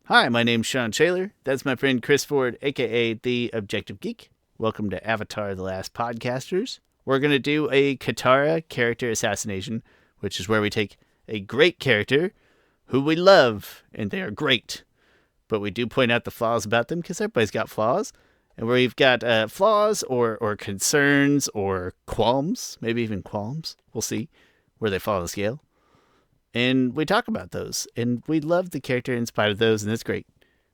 Hi, my name's Shawn Shaler. That's my friend Chris Ford, aka The Objective Geek. Welcome to Avatar The Last Podcasters. We're going to do a Katara character assassination, which is where we take a great character who we love, and they are great. But we do point out the flaws about them because everybody's got flaws. And where you've got flaws or concerns or qualms, maybe even qualms, we'll see where they fall on the scale. And we talk about those, and we love the character in spite of those, and that's great.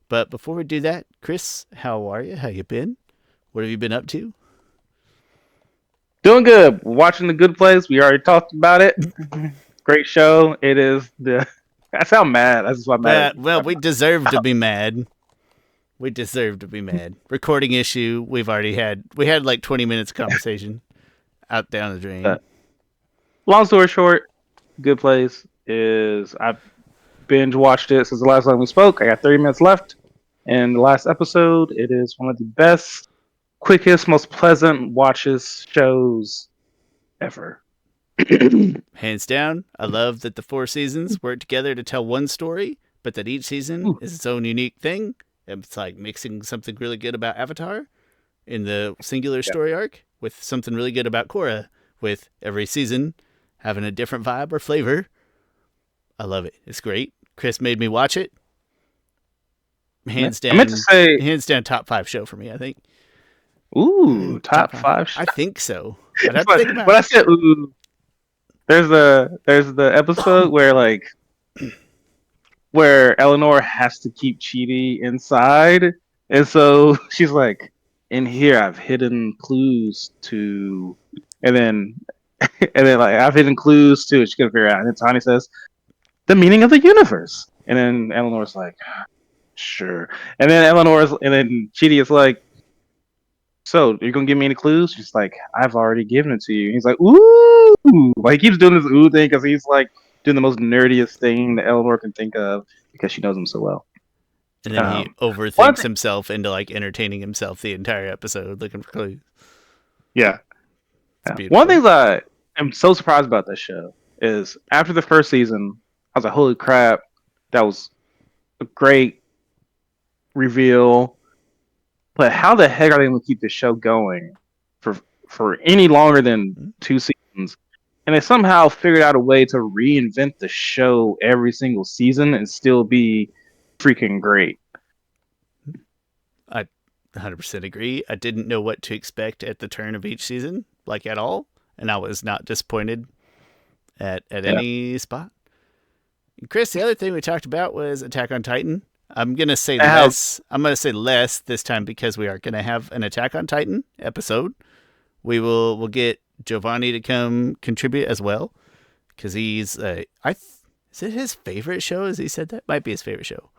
But before we do that, Chris, how are you? How you been? What have you been up to? Doing good. Watching The Good Place. We already talked about it. Great show. It is the. I sound mad. That's why I'm mad at you. Well, we deserve to be mad. We deserve to be mad. Recording issue. We've already had. We had like 20 minutes of conversation out down the drain. Long story short, Good Place is I've binge watched it since the last time we spoke. I got 30 minutes left. And the last episode, it is one of the best, quickest, most pleasant watches shows ever. Hands down, I love that the 4 seasons work together to tell one story, but that each season is its own unique thing. It's like mixing something really good about Avatar in the singular story arc with something really good about Korra, with every season having a different vibe or flavor. I love it. It's great. Chris made me watch it. Hands I meant to down, say, hands down, top 5 show for me. I think. top five. I think so. I'd have to think about But I it. said, ooh, there's the episode where Eleanor has to keep Chidi inside, and so she's like, "In here, I've hidden clues to," and then and then like I've hidden clues to. She couldn't figure it out, and then Tani says, "The meaning of the universe," and then Eleanor's like, "Sure," and then Chidi is like, "So you're gonna give me any clues?" She's like, "I've already given it to you." He's like, "Ooh!" Like he keeps doing this ooh thing because he's like doing the most nerdiest thing that Eleanor can think of because she knows him so well. And then he One overthinks thing, himself into like entertaining himself the entire episode looking for clues. yeah, It's One beautiful. thing that I'm so surprised about this show is after the first season, I was like, "Holy crap, that was a great reveal!" But how the heck are they going to keep the show going for any longer than 2 seasons? And they somehow figured out a way to reinvent the show every single season and still be freaking great. I 100% agree. I didn't know what to expect at the turn of each season, like at all, and I was not disappointed at Yeah. any spot. Chris, the other thing we talked about was Attack on Titan. I'm gonna say And how less. I'm gonna say less this time because we are gonna have an Attack on Titan episode. We'll get Giovanni to come contribute as well because he's is it his favorite show? As he said that might be his favorite show.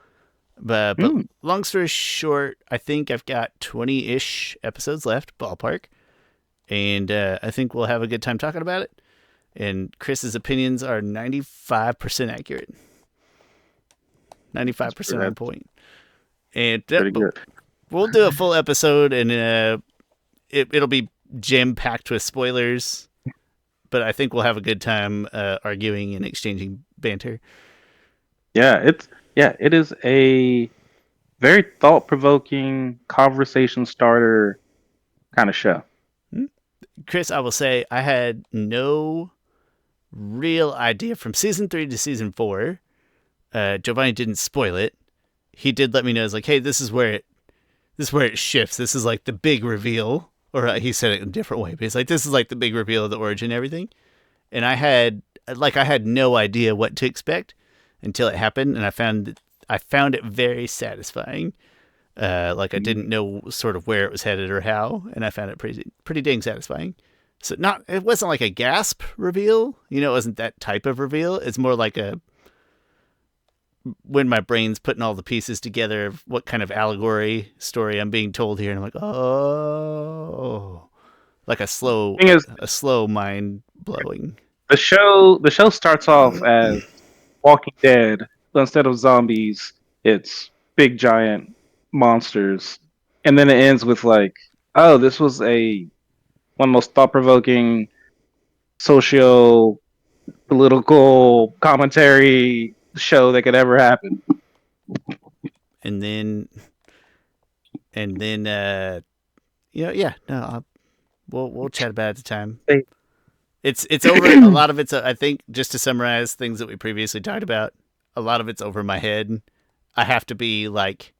But long story short, I think I've got 20-ish episodes left, ballpark, and I think we'll have a good time talking about it. And Chris's opinions are 95% accurate, that's 95% on point. And pretty but good. we'll do a full episode, and it'll be jam packed with spoilers. But I think we'll have a good time arguing and exchanging banter. It is a very thought provoking conversation starter kind of show. Chris, I will say I had no real idea from season 3 to season 4. Giovanni didn't spoil it. He did let me know. It's like, hey, this is where it shifts. This is like the big reveal. Or he said it in a different way, but he's like, this is like the big reveal of the origin and everything. And I had no idea what to expect until it happened, and I found it very satisfying. Like I didn't know sort of where it was headed or how, and I found it pretty dang satisfying. So it wasn't like a gasp reveal, it wasn't that type of reveal. It's more like a when my brain's putting all the pieces together of what kind of allegory story I'm being told here, and I'm like, oh, like Thing is, a slow mind blowing. the show starts off as Walking Dead, but instead of zombies, it's big giant monsters, and then it ends with like, oh, this was one of the most thought provoking socio political commentary show that could ever happen. and then yeah, no, we'll chat about it at the time. Hey. It's over. A lot of it's, I think, just to summarize things that we previously talked about, a lot of it's over my head. I have to be like,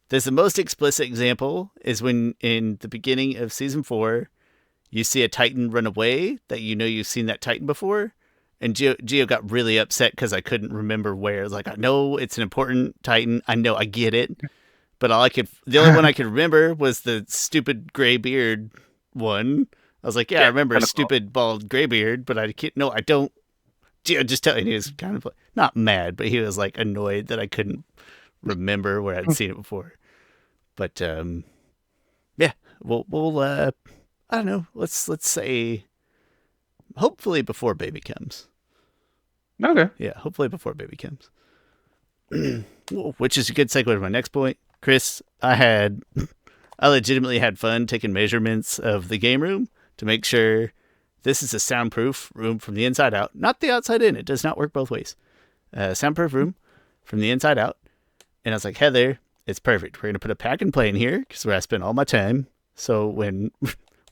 there's the most explicit example is when in the beginning of season 4, you see a Titan run away that you know you've seen that Titan before. And Geo got really upset because I couldn't remember where. I was like, I know it's an important Titan. I know, I get it. But the only one I could remember was the stupid gray beard one. I was like, yeah, I remember a stupid bald gray beard, but I can't, no, I don't. Geo just telling he was kind of not mad, but he was like annoyed that I couldn't remember where I'd seen it before. But yeah, we'll I don't know. Let's say hopefully before baby comes. Okay. Yeah, hopefully before baby comes. Which is a good segue to my next point. Chris, I legitimately had fun taking measurements of the game room to make sure this is a soundproof room from the inside out, not the outside in. It does not work both ways. Soundproof room from the inside out. And I was like, Heather, it's perfect. We're going to put a pack and play in here because where I spend all my time. So when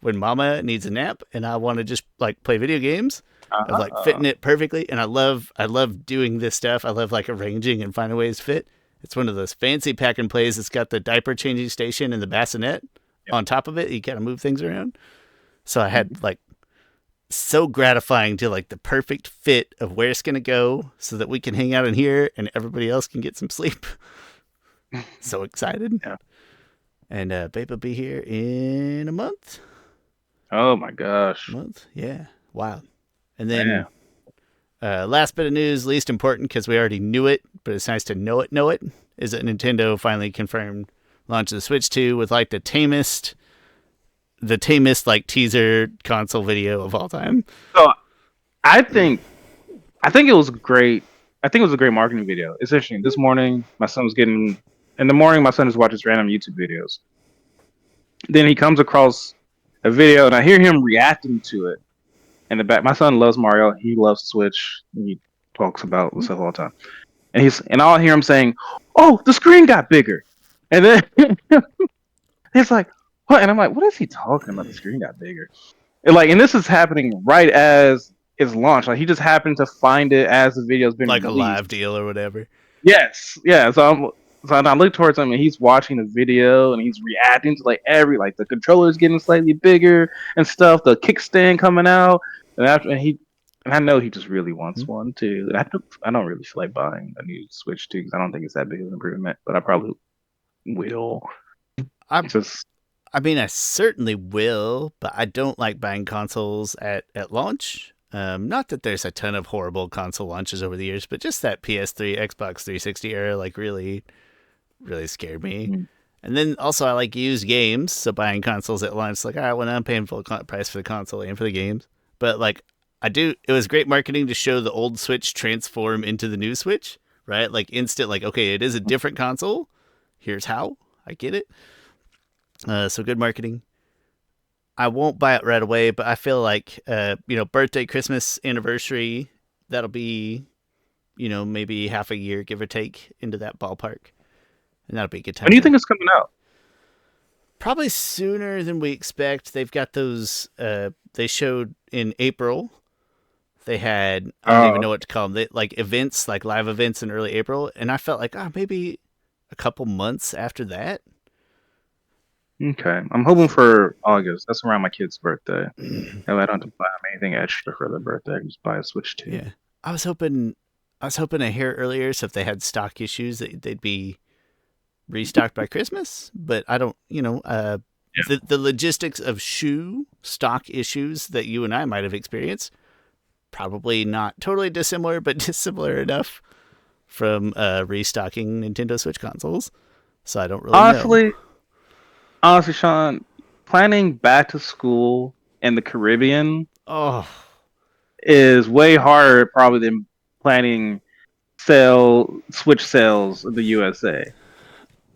mama needs a nap and I want to just like play video games, of like fitting it perfectly. And I love doing this stuff. I love like arranging and finding ways to fit. It's one of those fancy pack and plays. It's got the diaper changing station and the bassinet on top of it. You kind of move things around. So I had like so gratifying to like the perfect fit of where it's going to go so that we can hang out in here and everybody else can get some sleep. So excited. Yeah. And babe will be here in a month. Oh my gosh. Month? Yeah. Wow. And then last bit of news, least important because we already knew it, but it's nice to know it, is that Nintendo finally confirmed launch of the Switch 2 with like the tamest like teaser console video of all time. So I think it was great. I think it was a great marketing video. It's interesting. This morning, my son just watches random YouTube videos. Then he comes across a video, and I hear him reacting to it. In the back, my son loves Mario. He loves Switch. He talks about stuff all the time. And I'll hear him saying, "Oh, the screen got bigger," and then he's like, "What?" And I'm like, "What is he talking about? The screen got bigger." And this is happening right as it's launched. Like he just happened to find it as the video's been like released. A live deal or whatever. Yes, yeah. So I look towards him and he's watching the video and he's reacting to the controller's getting slightly bigger and stuff. The kickstand coming out, and I know he just really wants one too. And I don't really feel like buying a new Switch too because I don't think it's that big of an improvement, but I probably will. I mean, I certainly will, but I don't like buying consoles at launch. Not that there's a ton of horrible console launches over the years, but just that PS3, Xbox 360 era, like really, really scared me. Mm. And then also I like used games, so buying consoles at launch, like, all right, when I'm paying full price for the console and for the games. But like it was great marketing to show the old Switch transform into the new Switch, right? Like instant, like, okay, it is a different console. Here's how. I get it. So good marketing. I won't buy it right away, but I feel like, birthday, Christmas, anniversary, that'll be, maybe half a year, give or take, into that ballpark. And that'll be a good time. When do you think it's coming out? Probably sooner than we expect. They've got those, they showed in April. They had, I don't even know what to call them, events, like live events in early April. And I felt like, maybe a couple months after that. Okay, I'm hoping for August. That's around my kid's birthday. And I don't have to buy them anything extra for their birthday. I can just buy a Switch 2. Yeah, I was hoping to hear earlier, so if they had stock issues, they'd be restocked by Christmas. But I don't, the logistics of shoe stock issues that you and I might have experienced, probably not totally dissimilar, but dissimilar enough from restocking Nintendo Switch consoles. So I don't really know. Honestly, Shawn, planning back to school in the Caribbean is way harder probably than planning Switch sales in the USA.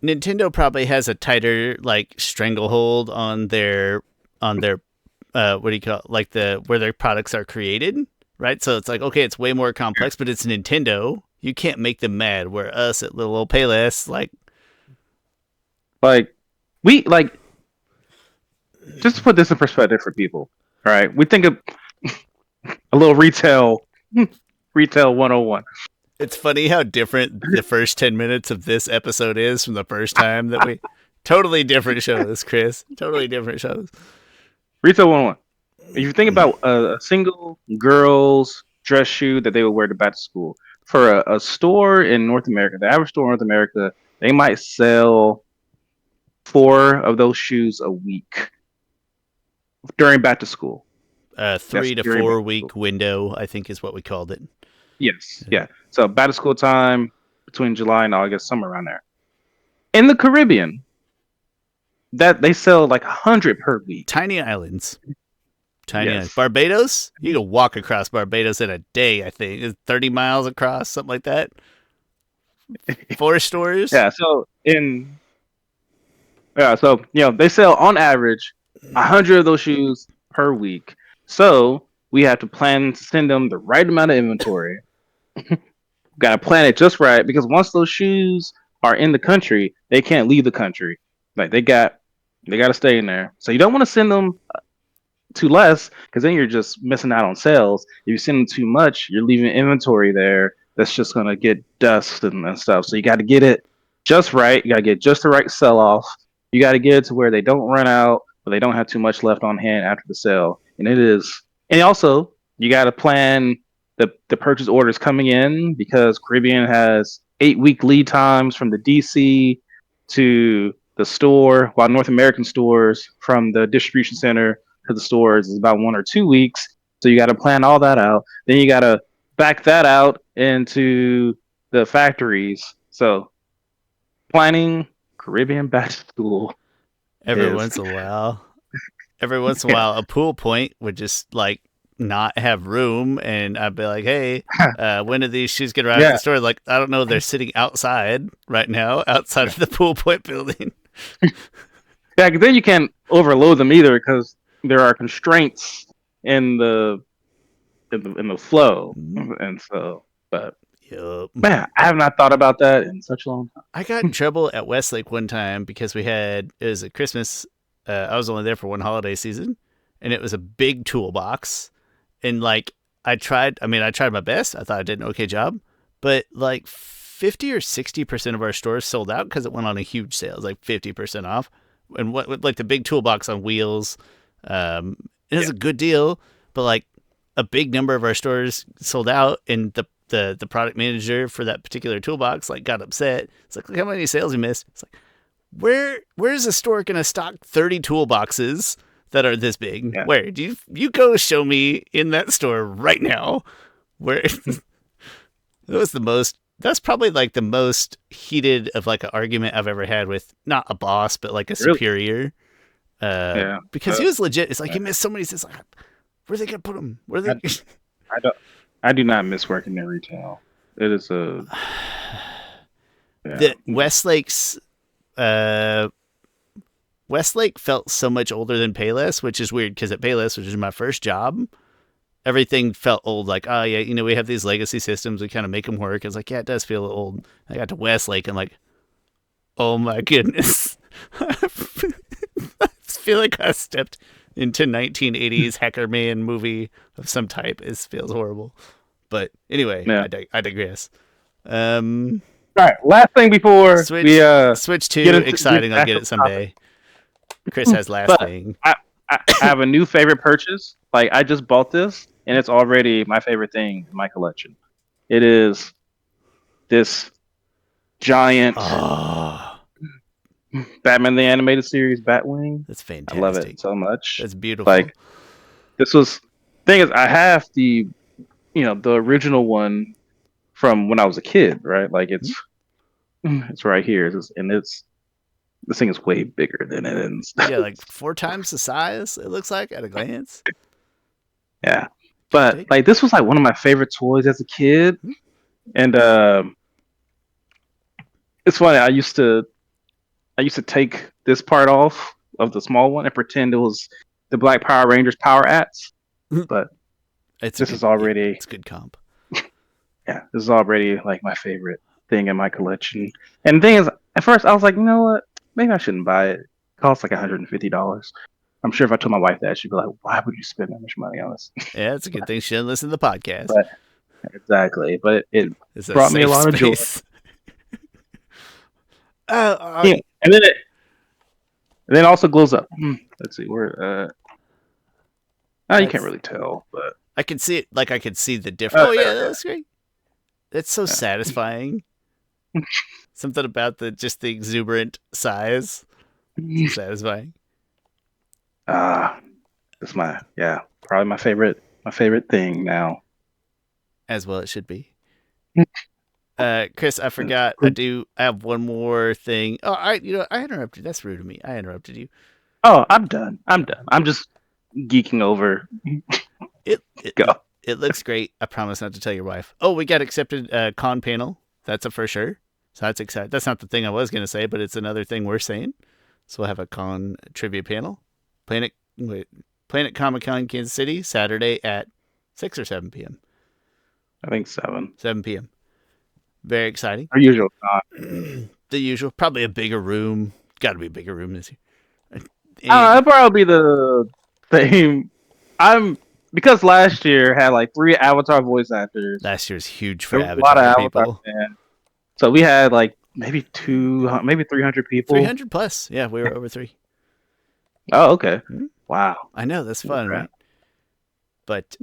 Nintendo probably has a tighter stranglehold on their what do you call it? Like where their products are created, right? So it's like, okay, it's way more complex, but it's Nintendo. You can't make them mad. Where us at little old Payless, Like we like just to put this in perspective for people. All right, we think of a little retail 101. It's funny how different the first 10 minutes of this episode is from the first time that we. Totally different shows, Chris. Totally different shows. Retail 101. If you think about a single girl's dress shoe that they would wear to back to school, for a store in North America, the average store in North America, they might sell 4 of those shoes a week during back to school. Yes, 3 to 4 week window, I think, is what we called it. Yes, yeah. So back to school time between July and August, somewhere around there. In the Caribbean, that they sell like 100 per week. Tiny islands. Tiny islands. Yes. Barbados? You can walk across Barbados in a day, I think. It's 30 miles across, something like that. 4 stores? Yeah, so they sell on average 100 of those shoes per week. So we have to plan to send them the right amount of inventory. Got to plan it just right, because once those shoes are in the country, they can't leave the country. Like they got to stay in there. So you don't want to send them too less, because then you're just missing out on sales. If you send them too much, you're leaving inventory there that's just gonna get dust and stuff. So you got to get it just right. You got to get just the right sell off. You got to get it to where they don't run out, but they don't have too much left on hand after the sale. And also you got to plan the purchase orders coming in, because Caribbean has 8-week lead times from the DC to the store, while North American stores from the distribution center to the stores is about 1 or 2 weeks. So you got to plan all that out. Then you got to back that out into the factories. So planning Caribbean back to school Every is once in a while. Every once in a while, a pool point would just like not have room, and I'd be like, "Hey, when did these shoes get around to the store?" Like, I don't know. They're sitting outside right now, outside of the pool point building. Yeah, 'cause then you can't overload them either, because there are constraints in the flow, and so. But Yup. man, I have not thought about that in such a long time. I got in trouble at Westlake one time because it was at Christmas. I was only there for one holiday season, and it was a big toolbox. And like, I tried my best. I thought I did an okay job, but like 50 or 60% of our stores sold out because it went on a huge sale. It was like 50% off. And what like the big toolbox on wheels, it was a good deal, but like a big number of our stores sold out, and the product manager for that particular toolbox like got upset. It's like, look how many sales we missed. It's like, where's a store gonna stock 30 toolboxes that are this big? Yeah. Where do you go show me in that store right now? Where that's probably like the most heated of like an argument I've ever had with not a boss, but like a superior. Because he was legit. It's like, you missed so many. It's like, where are they gonna put them? Where are they? I do not miss working in retail. It is a the Westlake felt so much older than Payless, which is weird because at Payless, which is my first job, everything felt old. Like, oh yeah, we have these legacy systems, we kind of make them work. It's like, yeah, it does feel old. I got to Westlake and like, oh my goodness, I feel like I stepped into 1980s Hacker Man movie of some type. It feels horrible. But anyway, yeah. I digress. All right, last thing before Switch 2, exciting. I'll get it someday. Chris has last thing. I have a new favorite purchase. Like, I just bought this, and it's already my favorite thing in my collection. It is this giant Batman the Animated Series Batwing. That's fantastic. I love it so much. That's beautiful. Like, thing is, I have the original one from when I was a kid, right? Like, it's right here, this thing is way bigger than it is. Yeah, like 4 times the size, it looks like at a glance. Yeah, but like, this was like one of my favorite toys as a kid, and it's funny. I used to take this part off of the small one and pretend it was the Black Power Rangers Power Ats, but it's good comp. Yeah, this is already like my favorite thing in my collection. And the thing is, at first I was like, you know what? maybe I shouldn't buy it. It costs like $150. I'm sure if I told my wife that, she'd be like, "Why would you spend that much money on this?" Yeah, it's a good thing she didn't listen to the podcast. But exactly, but it It's a brought me a safe lot of joy. space. Oh, Yeah, and then it also glows up. Let's see where. You can't that's. really tell, but I can see it. Like I can see the difference. Oh yeah, that looks great. It's so yeah. satisfying. Something about the just the exuberant size. So satisfying. Ah, that's probably my favorite thing now. As well it should be. Chris, I forgot. I have one more thing. Oh, I interrupted. That's rude of me. I interrupted you. Oh, I'm done. I'm done. I'm just geeking over. It it Go. it looks great. I promise not to tell your wife. Oh, we got accepted con panel. That's a for sure. So that's exciting. That's not the thing I was gonna say, but it's another thing we're saying. So we'll have a con trivia panel. Planet wait, Planet Comic Con Kansas City, Saturday at 6 or 7 p.m. I think 7. 7 p.m. Very exciting. Our usual time. The usual. Probably a bigger room. Got to be a bigger room this year. That'll probably be the same. I'm because last year had like 3 Avatar voice actors. Last year's huge for There was a lot of Avatar Avatar people. fans, so we had like maybe 300 people. 300 plus. Yeah, we were over 3. Oh, okay. Hmm? Wow. I know, that's fun, Okay. right? But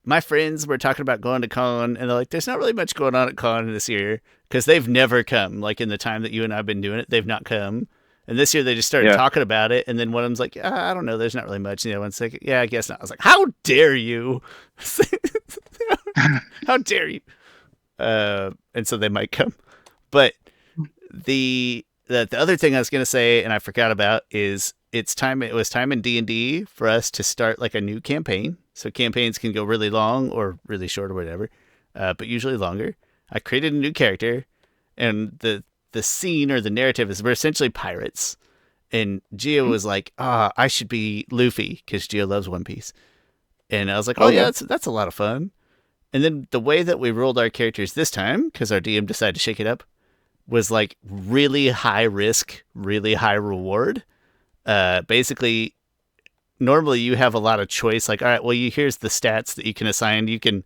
my friends were talking about going to con, and they're like, there's not really much going on at con this year because they've never come. Like in the time that you and I have been doing it, they've not come. And this year they just started Yeah. talking about it, and then one of them's like, I don't know, there's not really much. And the other one's like, yeah, I guess not. I was like, how dare you? How dare you? And so they might come. But the other thing I was gonna say, and I forgot about, is it's time. It was time in D&D for us to start like a new campaign. So campaigns can go really long or really short or whatever, but usually longer. I created a new character, and the scene or the narrative is we're essentially pirates. And Gio was like, I should be Luffy because Gio loves One Piece. And I was like, oh yeah, Okay. that's a lot of fun. And then the way that we rolled our characters this time, because our DM decided to shake it up, was like really high risk, really high reward. Basically, normally you have a lot of choice. Like, all right, well, here's the stats that you can assign. You can,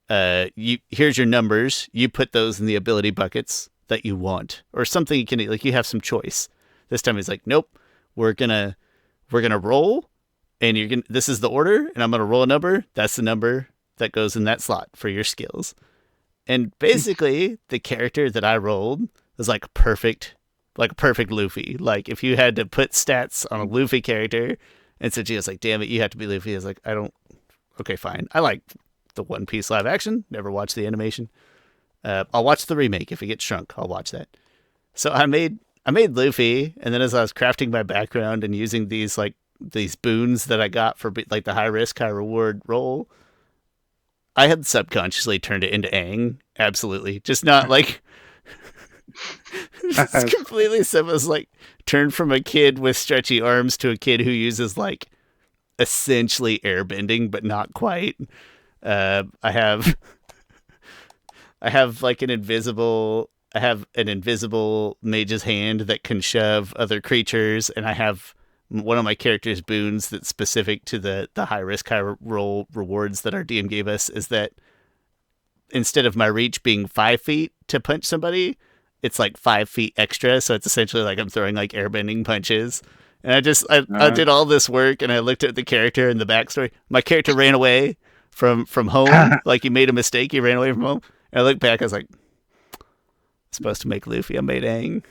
here's your numbers. You put those in the ability buckets that you want, or something you can like. You have some choice. This time he's like, nope, we're gonna roll, and you're gonna. This is the order, and I'm gonna roll a number. That's the number that goes in that slot for your skills. And basically, the character that I rolled was like like perfect Luffy. Like if you had to put stats on a Luffy character, and so Gio's like, damn it, you have to be Luffy. I was like, I don't. Okay, fine. I like the One Piece live action. Never watched the animation. I'll watch the remake if it gets shrunk. I'll watch that. So I made Luffy, and then as I was crafting my background and using these boons that I got for like the high risk, high reward role, I had subconsciously turned it into Aang. Absolutely. Just not like just completely simple. It was like turned from a kid with stretchy arms to a kid who uses like essentially airbending, but not quite. I have like I have an invisible mage's hand that can shove other creatures, and I have one of my character's boons that's specific to the high risk, high roll rewards that our DM gave us is that instead of my reach being 5 feet to punch somebody, it's like 5 feet extra. So it's essentially like I'm throwing like airbending punches. And I did all this work, and I looked at the character and the backstory. My character ran away from home, like he made a mistake. He ran away from home. And I looked back, I was like, supposed to make Luffy. I made Aang.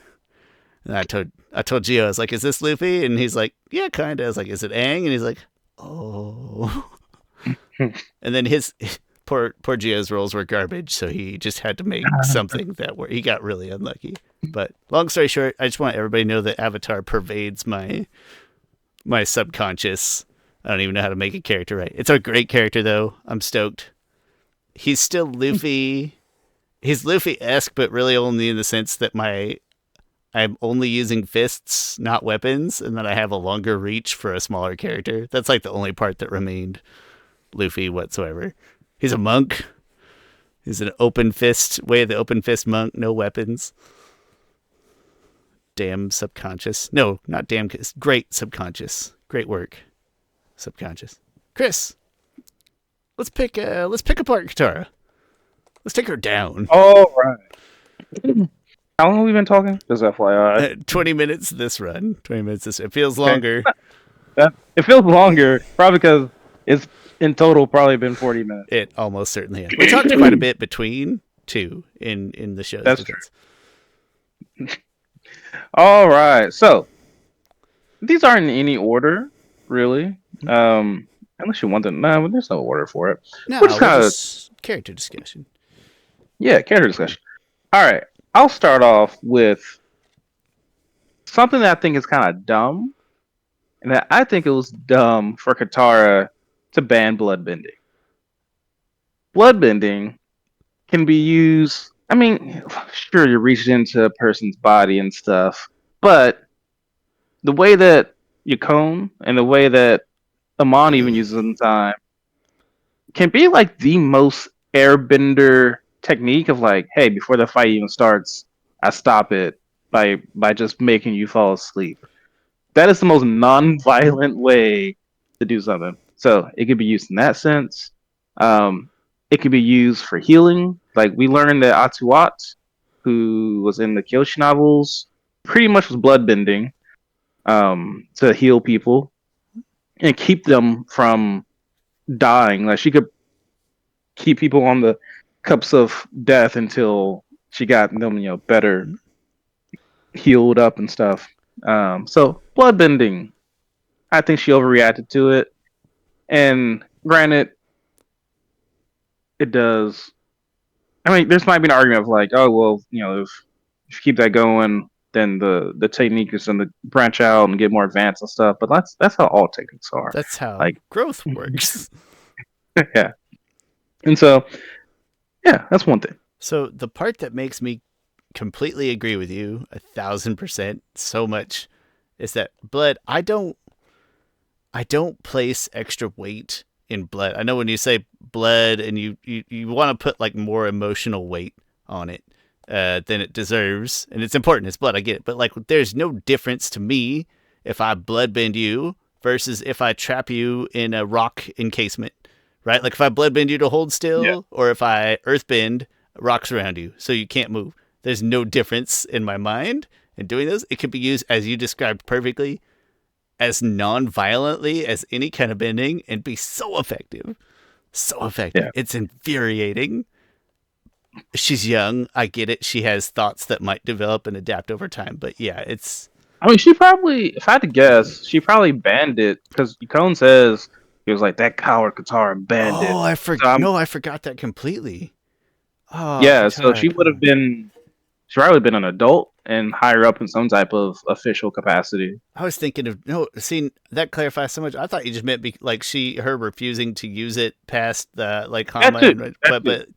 And I told Gio, I was like, is this Luffy? And he's like, yeah, kind of. I was like, is it Aang? And he's like, oh. And then his poor Gio's rolls were garbage, so he just had to make something that where he got really unlucky. But long story short, I just want everybody to know that Avatar pervades my subconscious. I don't even know how to make a character right. It's a great character though. I'm stoked. He's still Luffy. He's Luffy-esque, but really only in the sense that I'm only using fists, not weapons, and then I have a longer reach for a smaller character. That's like the only part that remained Luffy whatsoever. He's a monk. He's an open fist, way of the open fist monk, no weapons. damn subconscious. No, not damn. Great subconscious. Great work, subconscious. Chris, let's pick apart Katara. Let's take her down. All right. How long have we been talking? Just FYI. 20 minutes this run. 20 minutes this. It feels Okay. longer. It feels longer, probably because it's in total probably been 40 minutes. It almost certainly is. We talked quite a bit between two in the show's That's defense. true. All right. So these aren't in any order, really. Unless you want them. No, there's no order for it. No, We're just kind of character discussion. character discussion. All right. I'll start off with something that I think is kind of dumb, and that I think it was dumb for Katara to ban bloodbending. Bloodbending can be used. I mean, sure, you're reaching into a person's body and stuff, but the way that Yukon and the way that Amon even uses it in time can be like the most airbender technique of like, hey, before the fight even starts, I stop it by just making you fall asleep. That is the most non-violent way to do something. So it could be used in that sense. It could be used for healing. Like we learned that Atuat, who was in the Kyoshi novels, pretty much was bloodbending to heal people and keep them from dying. Like she could keep people on the cups of death until she got them, better healed up and stuff. So bloodbending, I think she overreacted to it. And granted, it does. I mean, there's might be an argument of like, oh well, if you keep that going, then the technique is going to branch out and get more advanced and stuff. But that's how all techniques are. That's how Like growth works. yeah. And so, yeah, that's one thing. So the part that makes me completely agree with you 1,000% so much is that blood. I don't place extra weight in blood. I know when you say blood and you want to put like more emotional weight on it than it deserves, and it's important. It's blood. I get it, but like there's no difference to me if I bloodbend you versus if I trap you in a rock encasement, right? Like if I bloodbend you to hold still, or if I earthbend rocks around you so you can't move. There's no difference in my mind in doing those. It can be used as you described perfectly, as non-violently as any kind of bending, and be so effective. So effective. Yeah. It's infuriating. She's young. I get it. She has thoughts that might develop and adapt over time. But yeah, it's... I mean, she probably, if I had to guess, she probably banned it because Cone says he was like that coward Katara banned it. Oh, I forgot. No, I forgot that completely. Oh, yeah, Katara, so she would have been, she probably would have been an adult and higher up in some type of official capacity. I was thinking of see, that clarifies so much. I thought you just meant like her refusing to use it past the like comma, but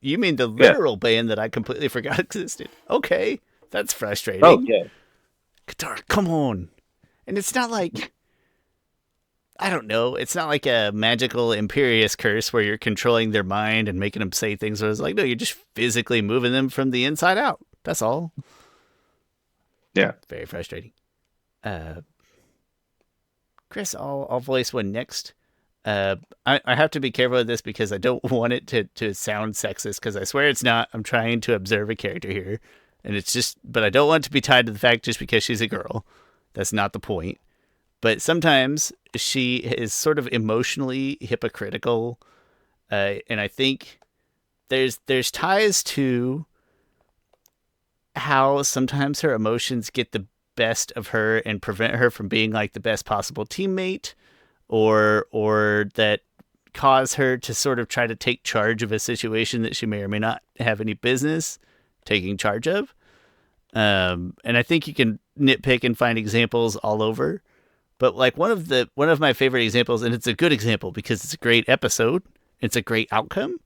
you mean the literal ban that I completely forgot existed. Okay, that's frustrating. Oh yeah, Katara, come on, and it's not like, I don't know. It's not like a magical Imperious curse where you're controlling their mind and making them say things. Where it's like, no, you're just physically moving them from the inside out. That's all. Yeah. Very frustrating. Chris, I'll voice one next. I have to be careful with this because I don't want it to sound sexist, because I swear it's not. I'm trying to observe a character here. And it's just, but I don't want it to be tied to the fact just because she's a girl. That's not the point. But sometimes she is sort of emotionally hypocritical. And I think there's ties to how sometimes her emotions get the best of her and prevent her from being like the best possible teammate, or that cause her to sort of try to take charge of a situation that she may or may not have any business taking charge of. And I think you can nitpick and find examples all over, but like one of my favorite examples, and it's a good example because it's a great episode, it's a great outcome,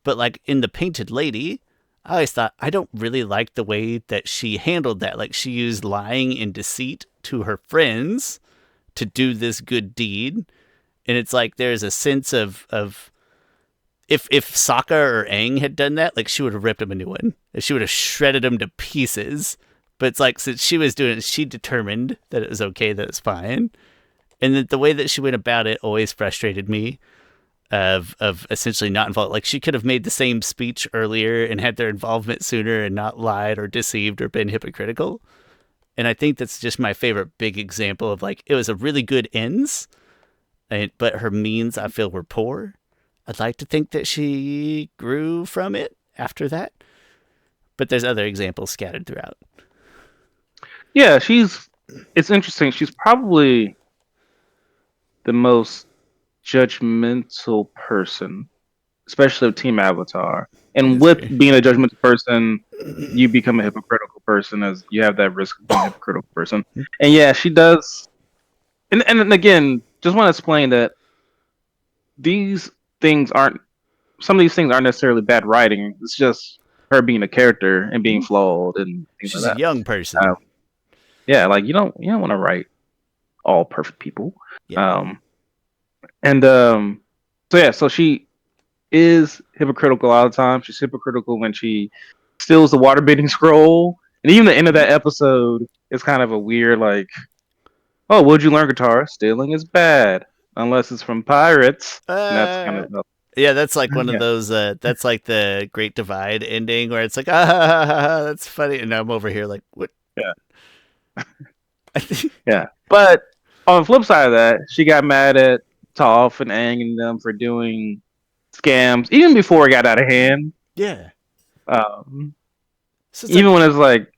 but like in The Painted Lady, I always thought I don't really like the way that she handled that. Like she used lying and deceit to her friends to do this good deed. And it's like there's a sense of if Sokka or Aang had done that, like she would have ripped him a new one. She would have shredded him to pieces. But it's like since she was doing it, she determined that it was okay, that it's fine, and that the way that she went about it always frustrated me. Of essentially not involved. Like she could have made the same speech earlier and had their involvement sooner and not lied or deceived or been hypocritical. And I think that's just my favorite big example of like it was a really good ends, but her means I feel were poor. I'd like to think that she grew from it after that, but there's other examples scattered throughout. Yeah, it's interesting. She's probably the most judgmental person, especially with Team Avatar. And That's with fair. being a judgmental person, you become a hypocritical person as you have that risk of being a hypocritical person. And yeah, she does. And again, just want to explain that these things aren't. Some of these things aren't necessarily bad writing. It's just her being a character and being flawed and things like She's a that. young Uh, person. yeah, like you don't want to write all perfect people. Yeah. Um, and so yeah, so she is hypocritical a lot of the time. She's hypocritical when she steals the water bending scroll, and even the end of that episode is kind of a weird like, oh, what'd you learn, Katara? Stealing is bad unless it's from pirates, and that's kind Uh, of yeah, that's like one of yeah, those. That's like the Great Divide ending where it's like, that's funny, and I'm over here like, what? yeah, I think, yeah. But on the flip side of that, she got mad at Toph and Aang and them for doing scams even before it got out of hand. yeah. Um, So it's like, even when it's like,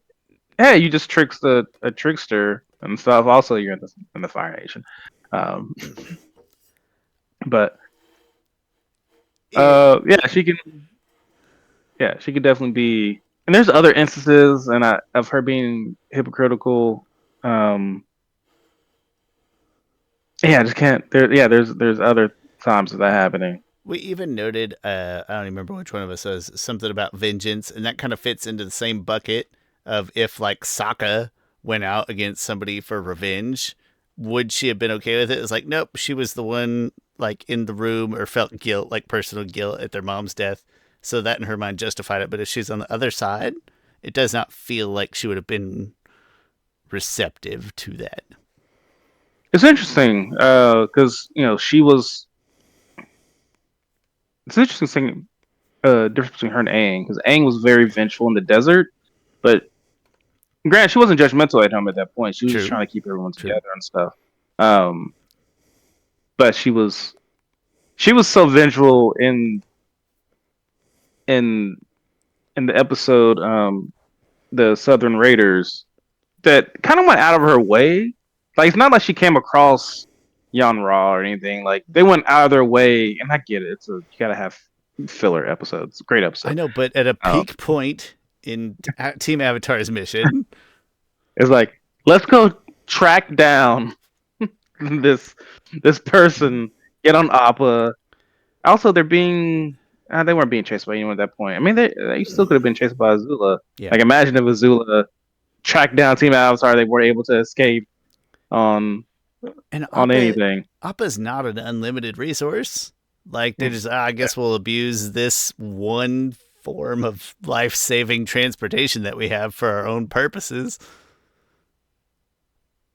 hey, you just tricks a trickster and stuff. Also, you're in the Fire Nation. Um, but yeah, yeah, she can. Yeah, she could definitely be. And there's other instances, of her being hypocritical. Um, yeah, I just can't. There's other times of that happening. we even noted. I don't remember which one of us says something about vengeance, and that kind of fits into the same bucket of if like Sokka went out against somebody for revenge, would she have been okay with it? It's like, nope, she was the one like in the room or felt guilt, like personal guilt at their mom's death. So that in her mind justified it. But if she's on the other side, it does not feel like she would have been receptive to that. It's interesting because she was. It's an interesting thing. Difference between her and Aang because Aang was very vengeful in the desert, but granted, she wasn't judgmental at him at that point. She was just True. trying to keep everyone True. together and stuff. Um, but she was so vengeful in in the episode the Southern Raiders that kind of went out of her way. Like it's not like she came across Yan Ra or anything. Like they went out of their way, and I get it. You gotta have filler episodes. Great I episode. know, but at a Um, peak point in Team Avatar's mission, it's like let's go track down this this person. Get on Appa. Also, they weren't being chased by anyone at that point. I mean, they still could have been chased by Azula. yeah. Like imagine if Azula tracked down Team Avatar, they were able to escape on And on anything. Appa's not an unlimited resource. Like they Mm, just, I yeah, guess we'll abuse this one form of life-saving transportation that we have for our own purposes.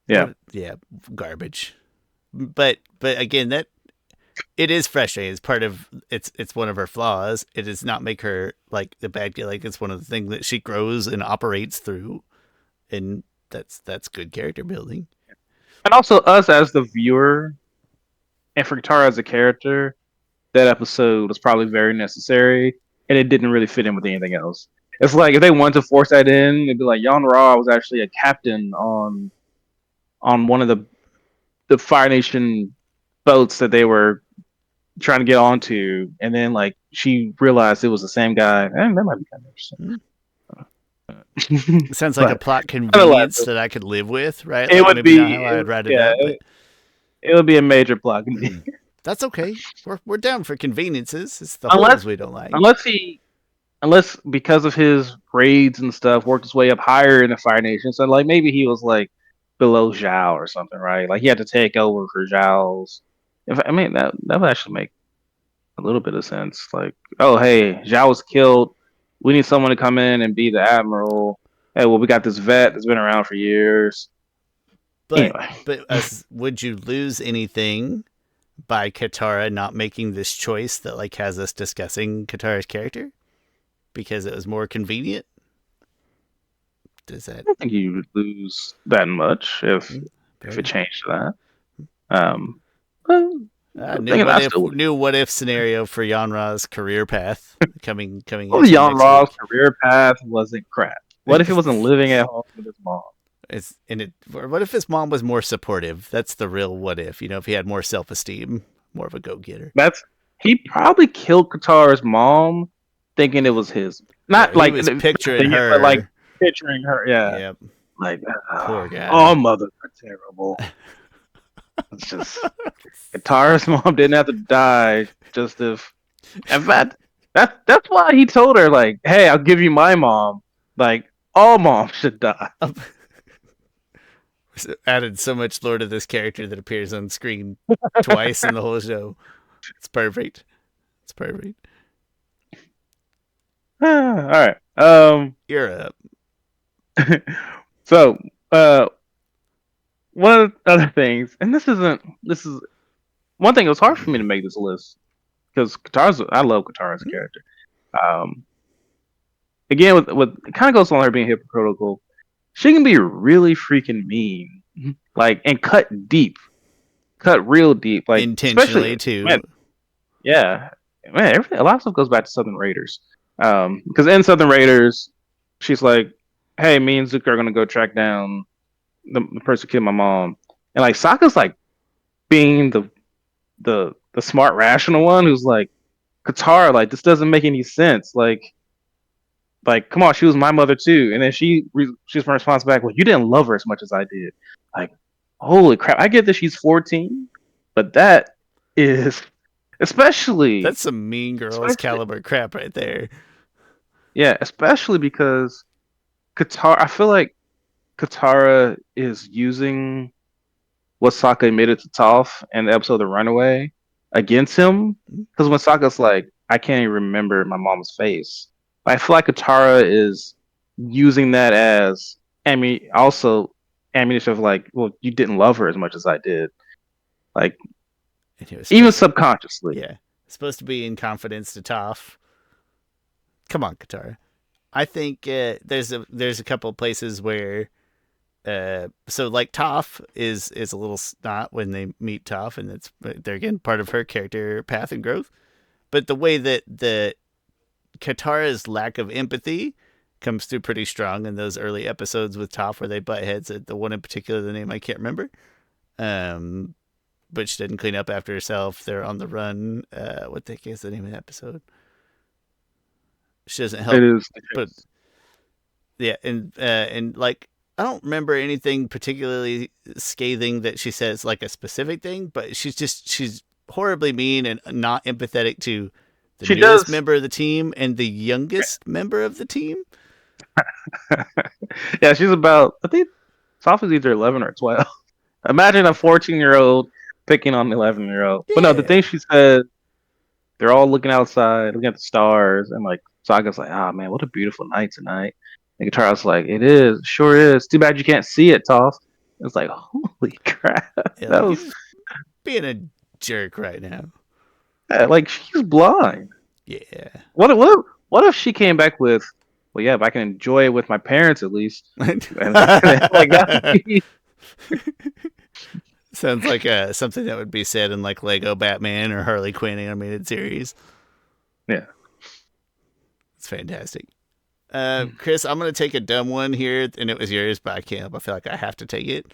yeah. Yeah, garbage. But again, that it is frustrating. It's part of it's one of her flaws. It does not make her like the bad guy. Like it's one of the things that she grows and operates through, and that's good character building. And also us as the viewer and for Katara as a character, that episode was probably very necessary, and it didn't really fit in with anything else. It's like if they wanted to force that in, it'd be like Yon Ra was actually a captain on one of the Fire Nation boats that they were trying to get onto, and then like she realized it was the same guy. That might be kind Hmm. of It interesting. sounds like a But plot nonetheless, convenience that I could live with, right? it Like would maybe not how be I would write it yeah, up, but it would be a major plot convenience. that's okay. We're down for conveniences. It's the unless holes we don't like. unless he unless because of his raids and stuff worked his way up higher in the Fire Nation. So like maybe he was like below Zhao or something, right? Like he had to take over for Zhao's. If I mean that would actually make a little bit of sense. Like, oh hey, Zhao was killed. We need someone to come in and be the admiral. hey, well, we got this vet that's been around for years. But Anyway, would you lose anything by Katara not making this choice that like has us discussing Katara's character because it was more convenient? Does I that don't think you would lose that much if fair it enough? changed to that. But I'm New thinking what I if still would. scenario for Yanra's career path coming Well, at you Jan next Raw's week. career path wasn't crap. What if he wasn't living at home with his mom? It's and it. What if his mom was more supportive? That's the real what if. You know, if he had more self esteem, more of a go getter. That's he probably killed Katara's mom, thinking it was his. No, Not he like was picturing thinking it, but like her. picturing her. Yeah, Yep, like poor all guy. mothers are terrible. It's just Katara's mom didn't have to die just if. In fact, that's why he told her like, "Hey, I'll give you my mom." Like all moms should die. Added so much lore to this character that appears on screen twice in the whole show. It's perfect. It's perfect. All right. You're up. So, uh, one of the other things, and this is one thing. It was hard for me to make this list because I love Katara's character. Um, again, with it kind of goes on her being hypocritical. She can be really freaking mean, like and cut real deep, like especially Intentionally man, too. yeah, man. Everything a lot of stuff goes back to Southern Raiders, because in Southern Raiders, she's like, "Hey, me and Zuko are gonna go track down the person who killed my mom," and like Sokka's like being the smart, rational one who's like, Katara, like this doesn't make any sense. Like come on, she was my mother too. And then she's response back, well, you didn't love her as much as I did. Like, holy crap! I get that she's 14, but that is especially That's some Mean Girls especially caliber crap right there. yeah, especially because Katara. I feel like Katara is using what Sokka admitted to Toph in the episode The Runaway against him. Because when Sokka's like, I can't even remember my mom's face. I feel like Katara is using that as also ammunition of like, well, you didn't love her as much as I did. Like, And it was even supposed to, subconsciously. yeah, supposed to be in confidence to Toph. Come on, Katara. I think there's a couple places where so like Toph is a little snot when they meet Toph, and it's they're again part of her character path and growth. But the way that the Katara's lack of empathy comes through pretty strong in those early episodes with Toph where they butt heads. The one in particular, the name I can't remember. Um, but she didn't clean up after herself. They're on the run. What the heck is the name of the episode? She doesn't It help, is. but yeah, and like I don't remember anything particularly scathing that she says, like a specific thing, but she's horribly mean and not empathetic to the She newest does. member of the team and the youngest member of the team. Yeah, she's about, I think Toph is either 11 or 12. Imagine a 14-year-old picking on an 11-year-old. But no, the Yeah, thing she said, they're all looking outside, looking at the stars, and like Saga's like, "Ah, man, what a beautiful night tonight." And Katara's like, "It is, sure is. Too bad you can't see it, Toph." It's like, holy crap, yeah, that like you're was just being a jerk right now. like she's blind. Yeah. What if she came back with, well, yeah, if I can enjoy it with my parents at least, and like that would be, Sounds like something that would be said in like Lego Batman or Harley Quinn animated series. yeah. It's fantastic. Chris, I'm gonna take a dumb one here, and it was yours, but I can't. I feel like I have to take it.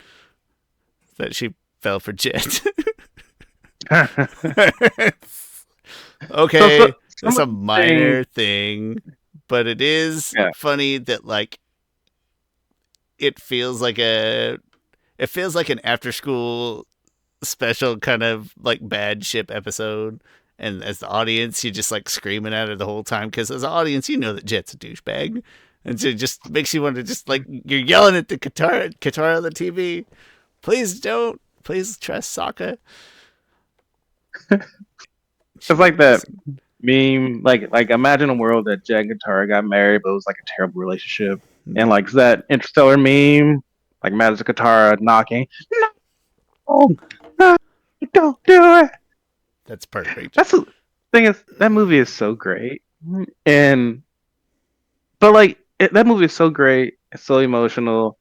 That she fell for Jet. So Okay, some that's of a the things, minor thing, but it is yeah. funny that like it feels like a it feels like an after school special kind of like bad ship episode. And as the audience, you're just like screaming at her the whole time because as an audience, you know that Jet's a douchebag, and so it just makes you want to just like you're yelling at the Katara on the TV. Please don't. Please trust Sokka. It's She like that just meme, like imagine a world that Jack and Katara got married, but it was like a terrible relationship. and like that Interstellar meme, like Mads Katara knocking. No, no, don't do it. That's perfect. That's the thing is that movie is so great, and but like that movie is so great, it's so emotional,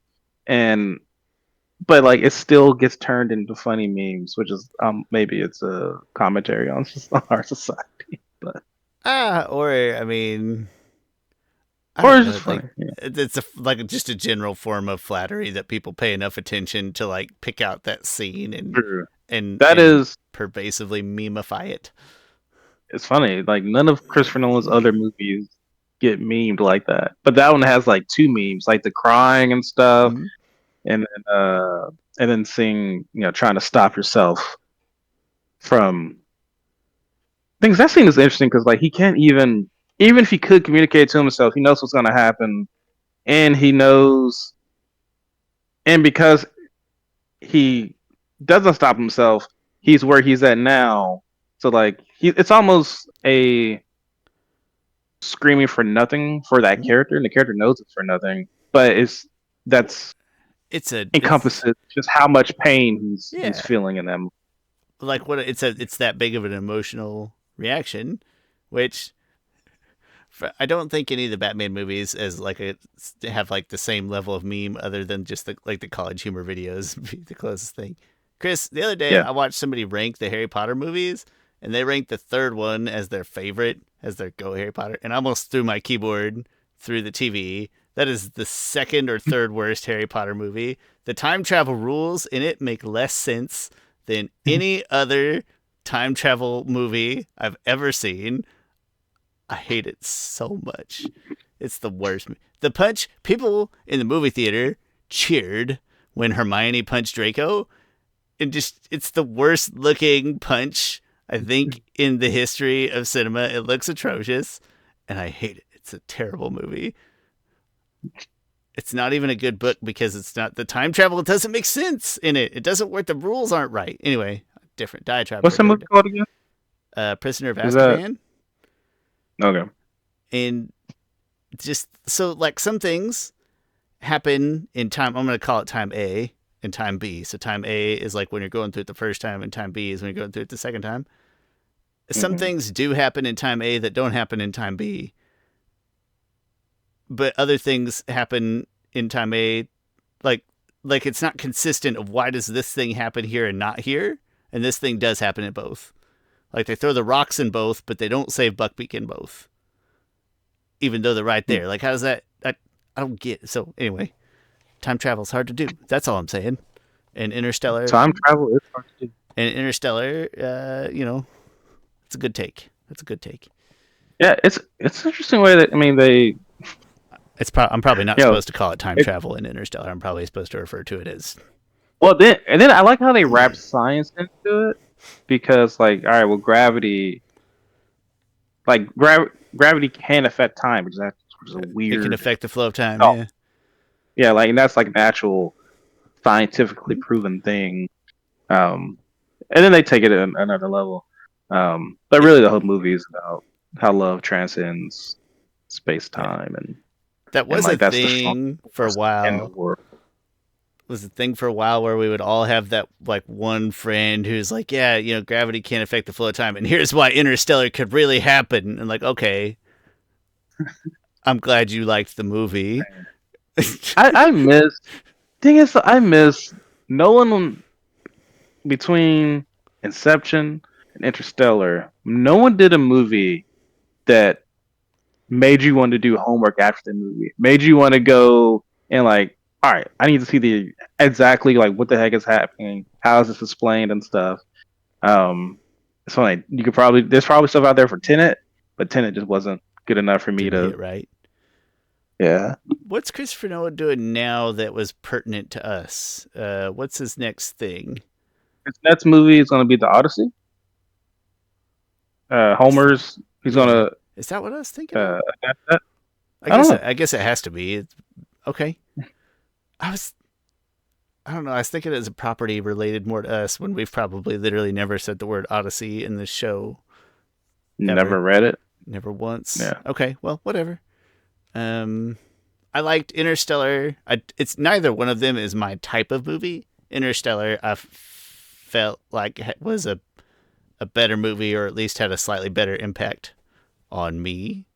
and but like it still gets turned into funny memes, which is maybe it's a commentary on our society, but Or I mean, I or don't it's know. just funny. Like Yeah, it's like just a general form of flattery that people pay enough attention to like pick out that scene and true. and That and is pervasively memify it. it's funny. Like none of Christopher Nolan's other movies get memed like that, but that one has like two memes, like the crying and stuff, Mm-hmm. and then seeing trying to stop yourself from things. That scene is interesting because like he can't even if he could communicate to himself, he knows what's going to happen, and he knows, and because he doesn't stop himself, he's where he's at now. So like it's almost a screaming for nothing for that character, and the character knows it's for nothing, but that's It's encompasses just how much pain he's yeah, feeling in them. like what it's that big of an emotional reaction, which I don't think any of the Batman movies as like have like the same level of meme other than just the college humor videos be the closest thing. Chris, the other day Yeah, I watched somebody rank the Harry Potter movies and they ranked the third one as their favorite, as their go Harry Potter, and I almost threw my keyboard through the TV. That is the second or third worst Harry Potter movie. The time travel rules in it make less sense than any other time travel movie I've ever seen. I hate it so much. It's the worst. The punch, people in the movie theater cheered when Hermione punched Draco, and just it's the worst looking punch I think in the history of cinema. It looks atrocious, and I hate it. It's a terrible movie. It's not even a good book because it's not the time travel. It doesn't make sense in it. It doesn't work. The rules aren't right. Anyway, different diatribe for what's that another movie day. called again? Prisoner of Is that Azkaban, okay? and just so like some things happen in time. I'm going to call it time A and time B. So time A is like when you're going through it the first time, and time B is when you're going through it the second time. Some Hmm. things do happen in time A that don't happen in time B, but other things happen in time A, like it's not consistent of why does this thing happen here and not here, and this thing does happen in both. Like they throw the rocks in both, but they don't save Buckbeak in both, even though they're right there. Like how does that? I don't get. It. So anyway, time travel's hard to do. That's all I'm saying. And Interstellar, Time travel is hard to do. it's a good take. That's a good take. Yeah, it's an interesting way that I mean they I'm probably not you know supposed to call it time it, travel in Interstellar. I'm probably supposed to refer to it as then I like how they wrap science into it because like all right, well gravity like gravity can affect time, which is a it can weird affect the flow of time. oh Yeah, yeah, like and that's like an actual scientifically proven thing. Um, and then they take it at another level. But it, really, the whole movie is about how love transcends space yeah. time, That and was a like that's the strongest thing for a force in the while. world. Was a thing for a while where we would all have that like one friend who's like, yeah, gravity can't affect the flow of time, and here's why Interstellar could really happen. And like, okay, I'm glad you liked the movie. I miss. Thing is, I miss Nolan between Inception and Interstellar. No one did a movie that made you want to do homework after the movie, made you want to go and like, all right, I need to see the exactly like what the heck is happening, how is this explained and stuff. It's funny. You could probably there's probably stuff out there for Tenet, but Tenet just wasn't good enough for me Didn't to. hit right. Yeah, What's Christopher Nolan doing now that was pertinent to us? What's his next thing? his next movie is going to be the Odyssey. Is that, Homer's. He's going yeah, to. is that what I was thinking of? Adapt that. I don't know. I guess it has to be. Okay. I was I don't know. I was thinking it as a property related more to us when we've probably literally never said the word Odyssey in this show ever. Never read it. Never once. Yeah. Okay, well, whatever. Um, I liked Interstellar. It's neither one of them is my type of movie. Interstellar, felt like it was a better movie, or at least had a slightly better impact on me.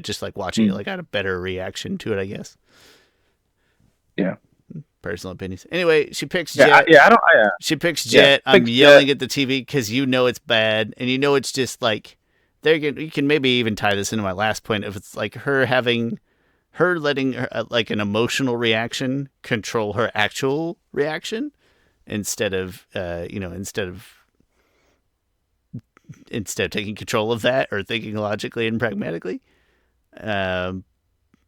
Just like watching it, Mm, like I had a better reaction to it, I guess. yeah, Personal opinions. Anyway, she picks yeah, Jet. yeah. I don't. She picks Yeah, Jet. I'm fix Jet. yelling at the TV because you know it's bad, and you know it's just like you can maybe even tie this into my last point. If it's like her letting her, like an emotional reaction control her actual reaction instead of instead of taking control of that or thinking logically and pragmatically. Um,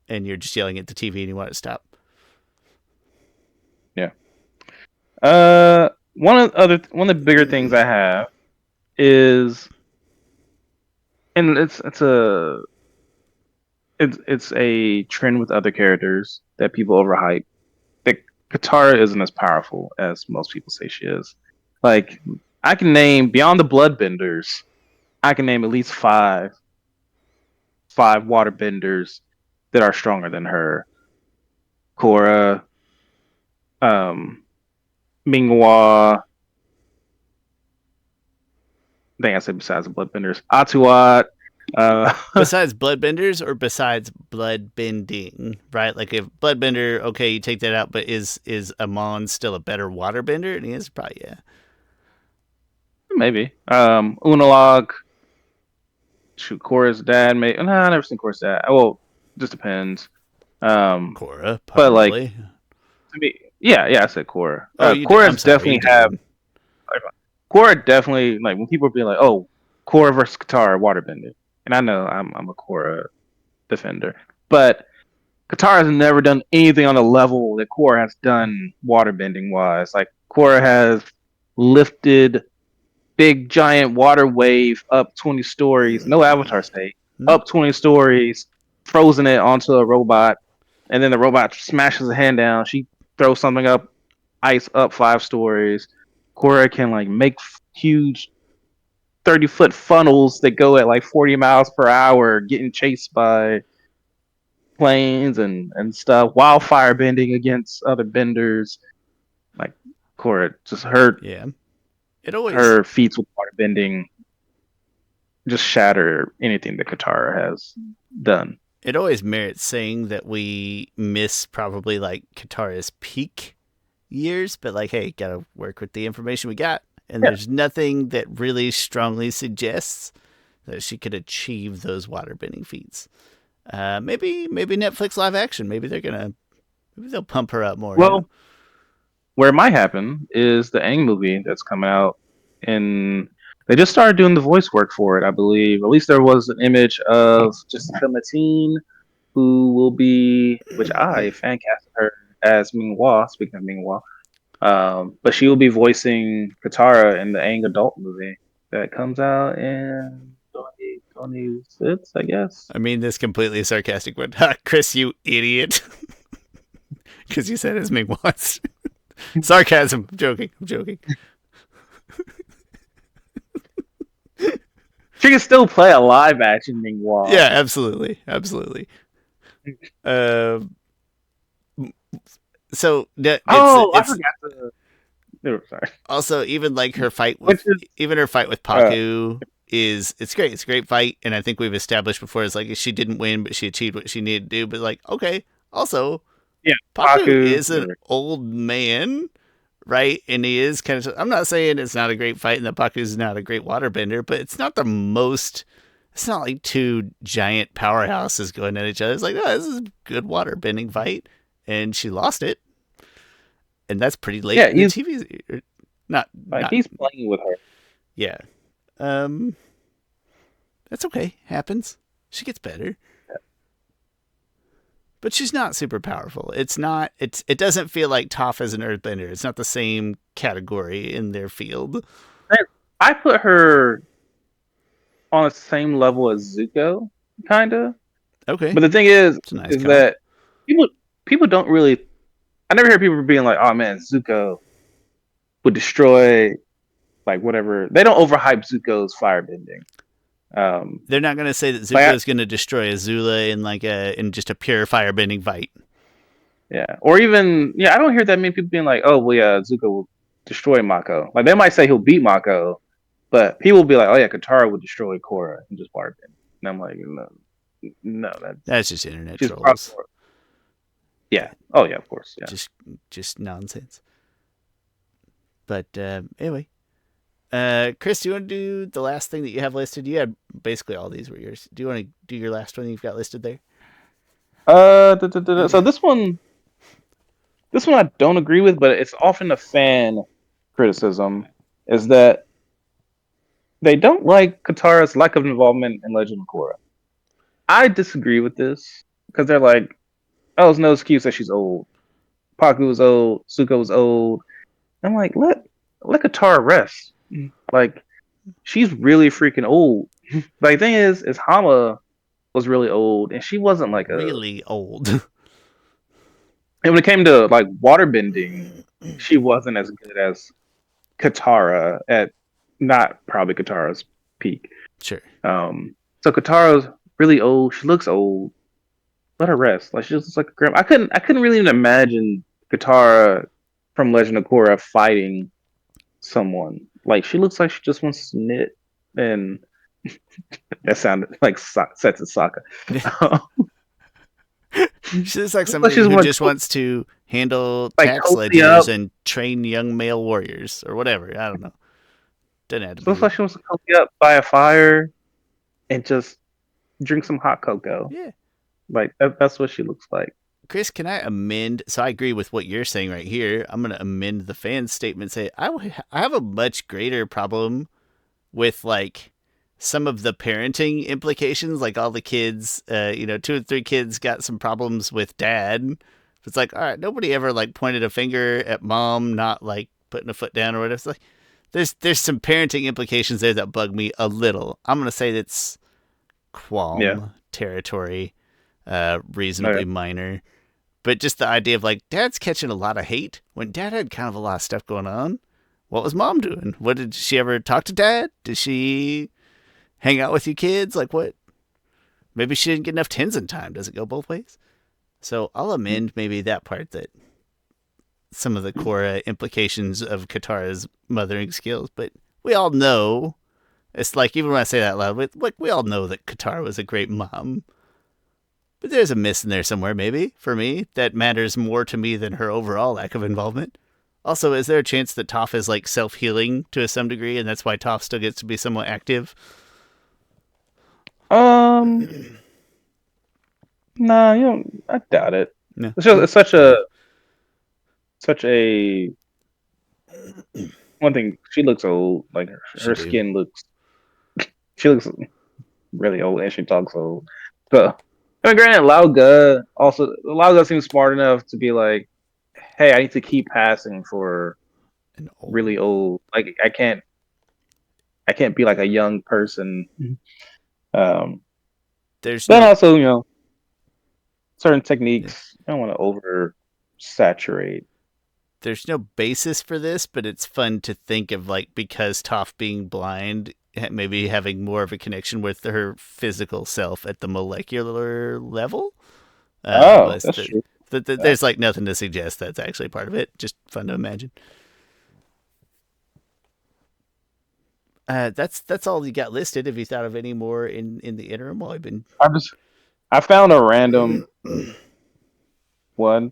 and you're just yelling at the TV and you want it to stop. Yeah. One of the bigger things I have is, and it's a trend with other characters that people overhype. That Katara isn't as powerful as most people say she is. Like, I can name beyond the Bloodbenders, I can name at least five waterbenders that are stronger than her. Korra, um, Minghua. I think I said besides the Bloodbenders, Atuat. Uh, Besides bloodbenders or besides blood bending, right? Like if bloodbender, okay, you take that out, but is Amon still a better waterbender? And he is probably, yeah. maybe. Unalog. Shoot, Korra's dad. Maybe. No, I never seen Korra's dad. Well, just depends. Um, Korra, but like, probably. to me, yeah, I said Korra. Oh, you did. I'm Korra's sorry, you definitely have. did. Like, Korra definitely, like, when people are being like, "Oh, Korra versus Katara, waterbender," and I know I'm a Korra defender, but Katara has never done anything on the level that Korra has done waterbending wise. Like, Korra has lifted big giant water wave up 20 stories, no Avatar state, Hmm? up 20 stories, frozen it onto a robot, and then the robot smashes a hand down. She throws something up, ice up 5 stories. Korra can like make huge 30-foot funnels that go at like 40 miles per hour, getting chased by planes and stuff, wildfire bending against other benders. Like, Korra, just Yeah. It always her feats with water bending just shatter anything that Katara has done. it always merits saying that we miss probably like Katara's peak years, but like, hey, gotta work with the information we got. And Yeah, there's nothing that really strongly suggests that she could achieve those waterbending feats. Maybe Netflix live action. Maybe they'll pump her up more. You know. well, where it might happen is the Aang movie that's coming out, and they just started doing the voice work for it, I believe. At least there was an image of Jessica Mateen, who will be, which I fan casted her as Minghua. Speaking of Minghua, but she will be voicing Katara in the Aang adult movie that comes out in 2026, I guess. I mean this completely sarcastic, but Chris, you idiot, because you said his Ming was sarcasm. I'm joking. I'm joking. She can still play a live action Minghua. Yeah, absolutely, absolutely. Um, so Oh, I it's forgot to. No, sorry. also even like Which is her fight with uh, Paku is it's great. It's a great fight, and I think we've established before. It's like she didn't win, but she achieved what she needed to do. But like, okay, also yeah, Paku Paku. is an old man, right? And he is kind of. I'm not saying it's not a great fight, and that Paku is not a great waterbender, but it's not the most. It's not like two giant powerhouses going at each other. It's like, no, this is a good waterbending fight, and she lost it, and that's pretty late Yeah, in the he's TV. Not, like not, he's playing with her. yeah. Um, that's okay. Happens. She gets better. But she's not super powerful. It's not. It doesn't feel like Toph as an Earthbender. It's not the same category in their field. I put her on the same level as Zuko, kind of. Okay, But the thing is, it's a nice is comp. that people people don't really. I never hear people being like, "Oh man, Zuko would destroy like whatever." They don't overhype Zuko's firebending. Um, They're not going to say that like Zuko is going to destroy Azula in just a pure firebending fight. Yeah, or even I don't hear that many people being like, "Oh, well, yeah, Zuko will destroy Mako." Like they might say he'll beat Mako, but people will be like, "Oh yeah, Katara would destroy Korra and just waterbend." And I'm like, no, no, that's That's just internet she's probably trolls. more. Yeah. Oh yeah, of course. Yeah. Just just nonsense. But anyway, Chris, do you want to do the last thing that you have listed? You had basically all these were yours. Do you want to do your last one you've got listed there? So this one I don't agree with, but it's often a fan criticism is that they don't like Katara's lack of involvement in Legend of Korra. I disagree with this because they're like, oh, it's no excuse that she's old. Paku was old, Suko was old. I'm like, let Katara rest. Like, she's really freaking old. Like, the thing is Hama was really old, and she wasn't like a. Really old. And when it came to like waterbending, she wasn't as good as Katara at not probably Katara's peak. Sure. So Katara's really old. She looks old. Let her rest. Like she just looks like a grandma. I couldn't really even imagine Katara from Legend of Korra fighting someone. Like she looks like she just wants to knit, and that sounded like Setsu Saka. She looks like Like somebody she's who want just wants to handle like tax cozy ledgers up. and train young male warriors or whatever. I don't know. Doesn't have to She looks be. like she wants to cozy up by a fire and just drink some hot cocoa. Yeah. Like that's what she looks like. Chris, can I amend? So I agree with what you're saying right here. I'm going to amend the fan statement. Say I have a much greater problem with like some of the parenting implications. Like all the kids, two or three kids got some problems with dad. It's like, all right, nobody ever like pointed a finger at mom, not like putting a foot down or whatever. It's like there's some parenting implications there that bug me a little. I'm gonna say that's Yeah. qualm territory, Okay. reasonably minor. But just the idea of like dad's catching a lot of hate when dad had kind of a lot of stuff going on. What was mom doing? What did she ever talk to dad? Did she hang out with you kids? Like what? Maybe she didn't get enough Tenzin time. Does it go both ways? So I'll amend maybe that part that some of the Korra implications of Katara's mothering skills, but we all know it's like even when I say that loud, like we all know that Katara was a great mom. But there's a miss in there somewhere, maybe, for me, that matters more to me than her overall lack of involvement. Also, is there a chance that Toph is like self healing to some degree, and that's why Toph still gets to be somewhat active? Um. Nah, you don't. I doubt it. No. It's such a one thing. She looks old. Like She her do. skin looks. She looks really old, and she talks old. So, I mean, granted, Lao Ga seems smart enough to be like, "Hey, I need to keep passing for And really old. old. Like, I can't be like a young person." Um. There's Then no also, certain yeah. techniques. I don't want to over saturate. There's no basis for this, but it's fun to think of like because Toph being blind, maybe having more of a connection with her physical self at the molecular level. Oh, Was that's true. Yeah. there's like nothing to suggest that's actually part of it. Just fun to imagine. That's all you got listed. Have you thought of any more in the interim while I've been? I found a random one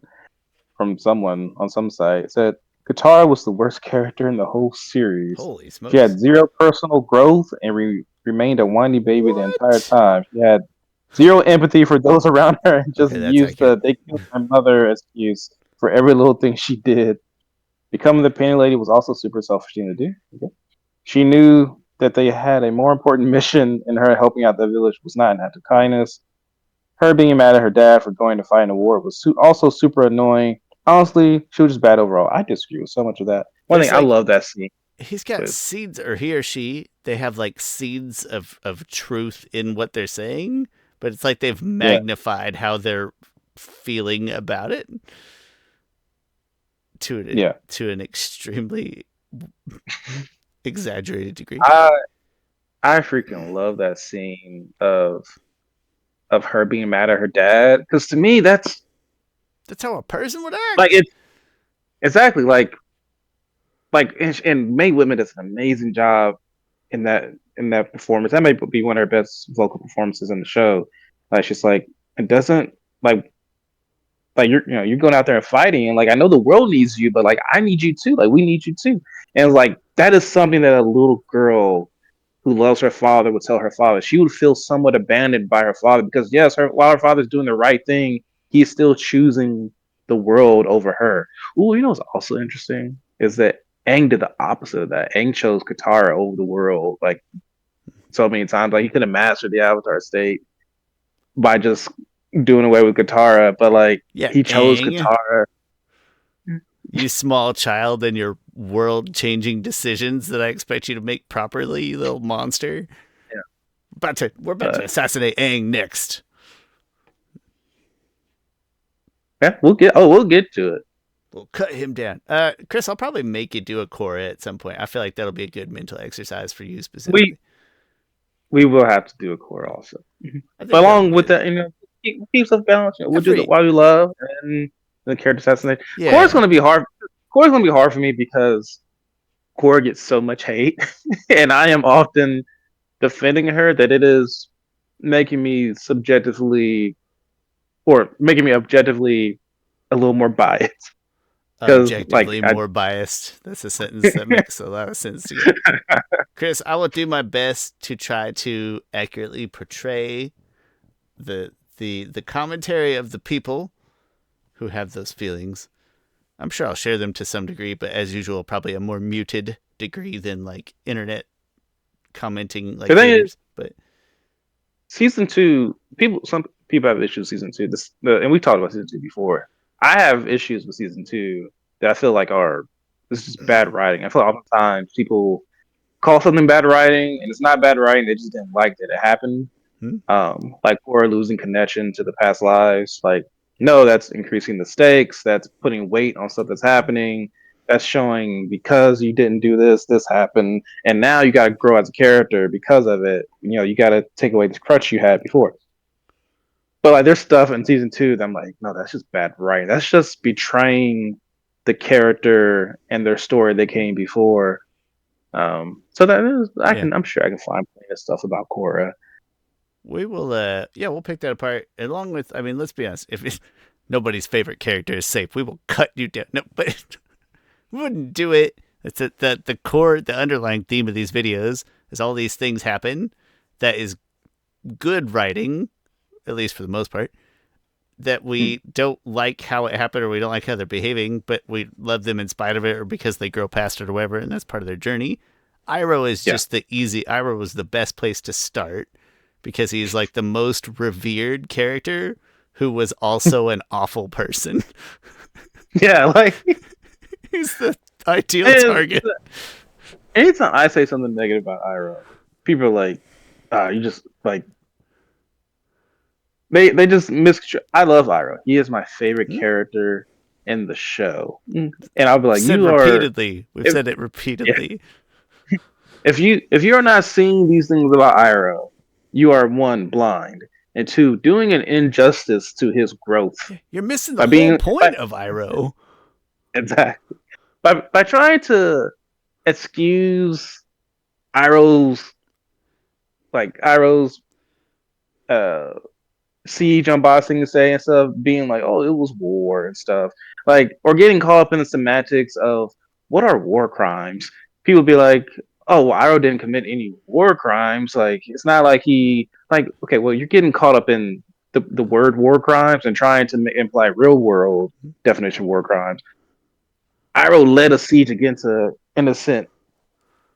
from someone on some site. It said Katara was the worst character in the whole series. Holy She smokes! had zero personal growth and remained a whiny baby the entire What? time. She had zero empathy for those around her and just Okay, that's used accurate. the "they killed my mother" excuse for every little thing she did. Becoming the Painted Lady was also super selfish thing to do. Okay. She knew that they had a more important mission, and her helping out the village was not an act of kindness. Her being mad at her dad for going to fight in a war was also super annoying. Honestly, she was just bad overall. I disagree with so much of that. One There's thing I like love that scene he's got with seeds, or he or she. They have like seeds of truth in what they're saying, but it's like they've yeah magnified how they're feeling about it yeah. to an extremely exaggerated degree. I I freaking love that scene of her being mad at her dad because to me That's how a person would Like act. it's exactly and May Whitman does an amazing job in that performance. That may be one of her best vocal performances in the show. Like she's like it doesn't like you're going out there and fighting and like I know the world needs you, but like I need you too. Like we need you too. And like that is something that a little girl who loves her father would tell her father. She would feel somewhat abandoned by her father because yes, while her father's doing the right thing, he's still choosing the world over her. Ooh, you know what's also interesting is that Aang did the opposite of that. Aang chose Katara over the world like so many times. Like he could have mastered the Avatar state by just doing away with Katara, but like Yeah, he chose Aang, Katara. you small child and your world changing decisions that I expect you to make properly, you little monster. Yeah, We're about to but assassinate Aang next. yeah, we'll get to it. We'll cut him down. Chris, I'll probably make you do a Korra at some point. I feel like that'll be a good mental exercise for you We specifically. we will have to do a core also. I But think that'll along be with that, keep stuff balanced. We'll do the every why we love and the character assassination. Core's yeah. gonna be hard. Core's gonna be hard for me because Core gets so much hate, and I am often defending her that it is making me subjectively or making me objectively a little more biased. Because like Objectively more biased. That's a sentence that makes a lot of sense together. Chris, I will do my best to try to accurately portray the commentary of the people who have those feelings. I'm sure I'll share them to some degree, but as usual, probably a more muted degree than like internet commenting the like thing is, haters. But season two, some people have issues with season two. And we talked about season two before. I have issues with season two that I feel like are this is bad writing. I feel like oftentimes people call something bad writing, and it's not bad writing. They just didn't like that it happened. hmm? Like Korra losing connection to the past lives. Like, no, that's increasing the stakes. That's putting weight on stuff that's happening. That's showing because you didn't do this, this happened, and now you got to grow as a character because of it. You know, you got to take away this crutch you had before. But like, there's stuff in season two that I'm like, no, that's just bad writing. That's just betraying the character and their story they came before. So that is, Yeah, I'm sure I can find plenty of stuff about Korra. we will. Yeah, we'll pick that apart along with. I mean, let's be honest. If nobody's favorite character is safe, we will cut you down. No, but we wouldn't do it. It's the core, the underlying theme of these videos is all these things happen. That is good writing, at least for the most part. That we don't like how it happened or we don't like how they're behaving, but we love them in spite of it or because they grow past it or whatever, and that's part of their journey. Iroh is Yeah. just the easy. Iroh was the best place to start because he's like the most revered character who was also an awful person. Yeah, like He's the ideal and target. anytime I say something negative about Iroh, people are like, you just like they just miss. I love Iroh. He is my favorite Hmm? character in the show, and I'll be like, Said you are repeatedly. We've if said it yeah, repeatedly. if you are not seeing these things about Iroh, you are one blind, and two doing an injustice to his growth You're missing the by whole being by, point of Iroh. exactly by trying to excuse Iroh's Iroh's uh siege on Bossing to say and stuff, being like, oh, it was war and stuff. Like, or getting caught up in the semantics of what are war crimes. People be like, oh, well, Iroh didn't commit any war crimes. Like, it's not like he, like, okay, well, you're getting caught up in the word war crimes and trying to imply real world definition of war crimes. Iroh led a siege against an innocent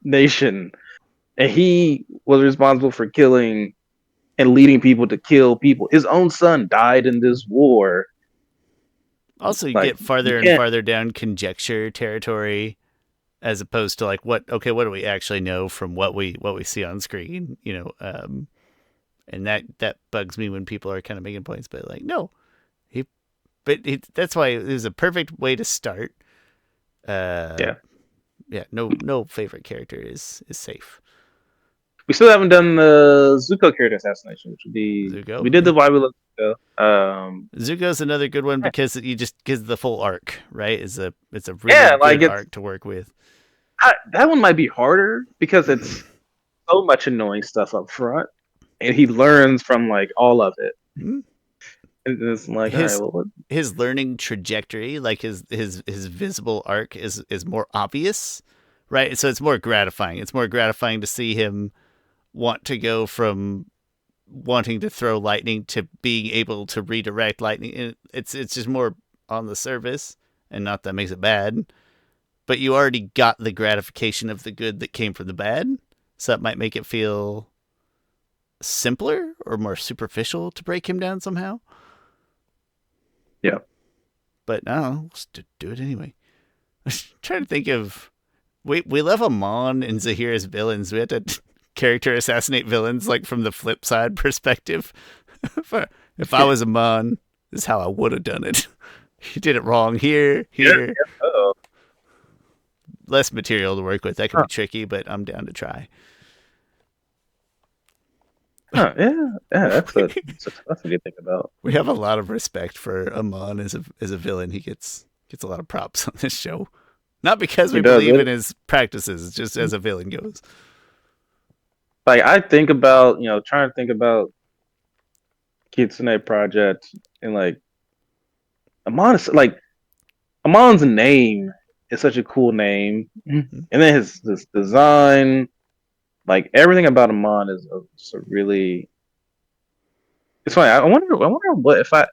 nation, and he was responsible for killing and leading people to kill people. His own son died in this war. Also, you Like get you farther and can't. farther down conjecture territory as opposed to like what do we actually know from what we see on screen, and that bugs me when people are kind of making points, but like no, he that's why it was a perfect way to start. uh Yeah, yeah, no favorite character is safe. we still haven't done the Zuko character assassination, which would be Zuko, we did the why we love. Zuko. Zuko's another good one because you just gives the full arc, right? It's a really yeah, like good arc to work with. that one might be harder because it's so much annoying stuff up front, and he learns from like all of it. Hmm? And it's like, all right, His well, what? his learning trajectory, like his visible arc, is more obvious, right? So it's more gratifying. It's more gratifying to see him want to go from wanting to throw lightning to being able to redirect lightning. It's just more on the surface, and not that makes it bad. But you already got the gratification of the good that came from the bad, so that might make it feel simpler or more superficial to break him down somehow. Yeah, But I don't know, let's do it anyway. I'm trying to think of we love Amon and Zahir as villains. We had to character assassinate villains like from the flip side perspective. if I was Amon, this is how I would have done it. He did it wrong here, yeah. here. Oh, Less material to work with. That could huh, be tricky, but I'm down to try. huh, yeah, yeah. That's a tough thing to think about. We have a lot of respect for Amon as a villain. He gets a lot of props on this show. Not because He we does believe it. in his practices, just as a villain goes. Like I think about, trying to think about Kitsune Project and like Amon's name is such a cool name, and Hmm? then his design, like everything about Amon is a really. It's funny. I wonder what if I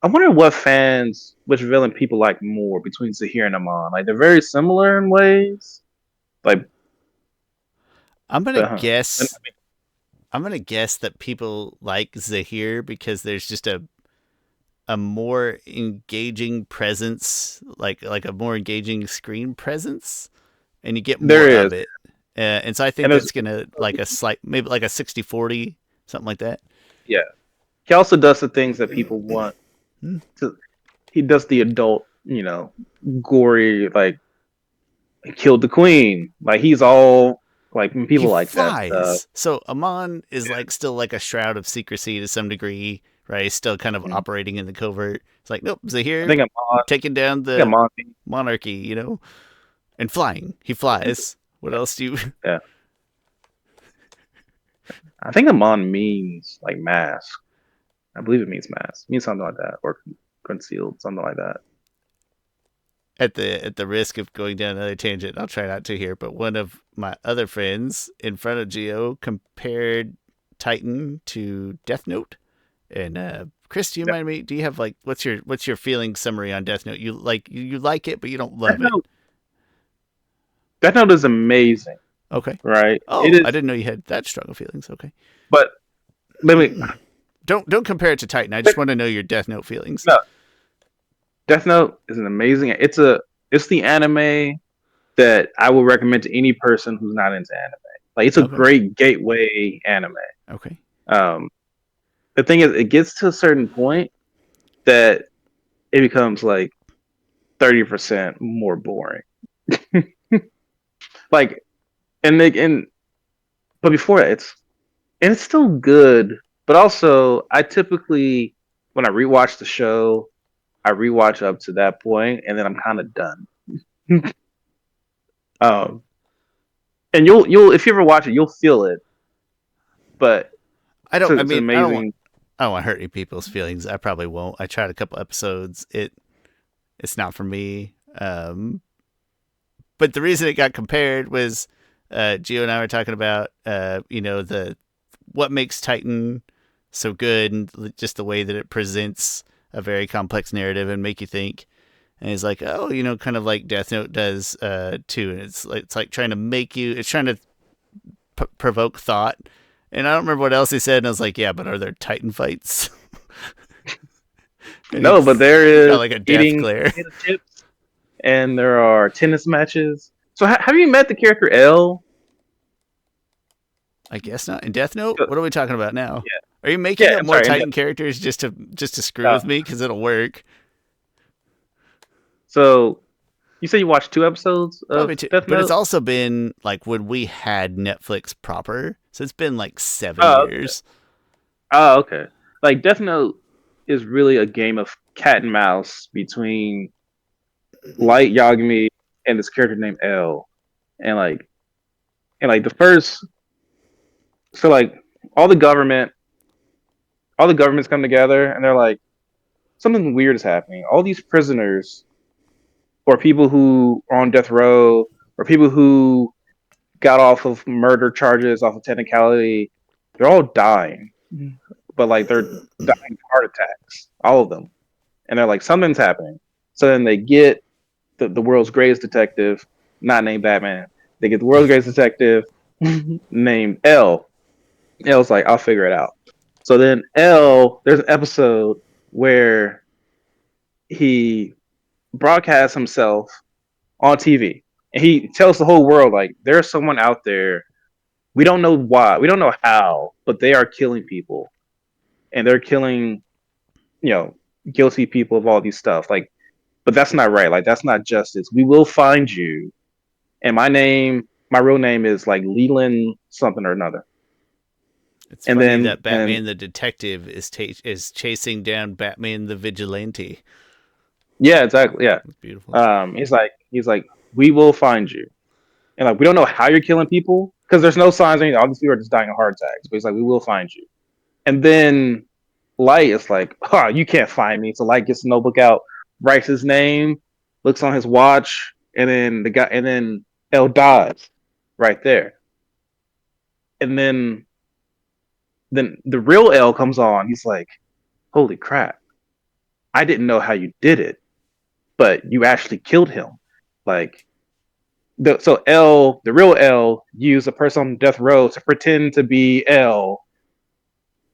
wonder what fans, which villain people like more between Zahir and Amon. Like they're very similar in ways. Like, I'm gonna but, huh. And, guess. I'm gonna guess that people like Zahir because there's just a more engaging presence, like a more engaging screen presence, and you get more there of is, it. And so I think and there's that's gonna like a slight, maybe like a 60-40, something like that. yeah. He also does the things that people want Hmm. to. He does the adult, gory, like killed the queen. Like he's all like He people like that stuff. flies. So Amon is like still like a shroud of secrecy to some degree, right? He's still kind of Mhm. operating in the covert. It's like, nope, I Zahir think Amon. taking down I think the Amon. monarchy, and flying. He flies. What else do you? Yeah, I think Amon means like mask. I believe it means mask. It means something like that, or concealed, something like that. At the risk of going down another tangent, I'll try not to here. But one of my other friends in front of Geo compared Titan to Death Note, and Chris, do you Yeah. mind me? Do you have like what's your feeling summary on Death Note? You like it, but you don't Death love it. Note. Death Note is amazing, Okay. right? It Oh, I is, didn't know you had that strong of feelings. Okay. but let me. Don't compare it to Titan. I just want to know your Death Note feelings. No, Death Note is an amazing. It's the anime that I would recommend to any person who's not into anime. Like it's a Okay. great gateway anime. Okay. Um, the thing is, it gets to a certain point that it becomes like 30% more boring. Like, and but before that, it's still good. But also, I typically when I rewatch the show, I rewatch up to that point, and then I'm kind of done. um, and you'll if you ever watch it, you'll feel it. But I don't. I it's an mean, I don't want. amazing. I don't want to hurt any people's feelings. I probably won't. I tried a couple episodes. It's not for me. But the reason it got compared was Gio and I were talking about the what makes Titan so good and just the way that it presents a very complex narrative and make you think. And he's like, oh, kind of like Death Note does too. And it's like trying to make you. It's trying to provoke thought. And I don't remember what else he said. And I was like, yeah, but are there Titan fights? And No, but he's there got is like a death eating glare. potato chips, and there are tennis matches. So have you met the character L? I guess not. In Death Note, what are we talking about now? Yeah, Are you making yeah. up I'm more sorry. Titan characters just to screw Uh, with me? Because it'll work. so you say you watched 2 episodes of Probably too. Death But it's Note? also been like when we had Netflix proper. So it's been like 7 Oh, okay. years. Oh, okay. Like Death Note. is really a game of cat and mouse between Light Yagami and this character named L. And the first, so like all the government all the governments come together and they're like, something weird is happening. All these prisoners or people who are on death row or people who got off of murder charges off of technicality, they're all dying. But like they're dying of heart attacks, all of them. And they're like, something's happening. So then they get the world's greatest detective, not named Batman. They get the world's greatest detective named L. L's like, I'll figure it out. So then there's an episode where he broadcasts himself on TV. And he tells the whole world, like, there's someone out there. We don't know why. We don't know how, but they are killing people. And they're killing, you know, guilty people of all these stuff. Like, but that's not right. Like, that's not justice. We will find you. And my real name is like Leland something or another. It's And funny then, that and Batman the detective is chasing down Batman the vigilante. yeah, exactly. Yeah. It's beautiful. He's like, we will find you. And like, we don't know how you're killing people because there's no signs or anything. All these people are just dying of heart attacks. But he's like, we will find you. And then Light is like, oh, you can't find me. So Light gets the notebook out, writes his name, looks on his watch, and then L dies right there. And then the real L comes on. He's like, holy crap. I didn't know how you did it, but you actually killed him. Like the real L used a person on death row to pretend to be L.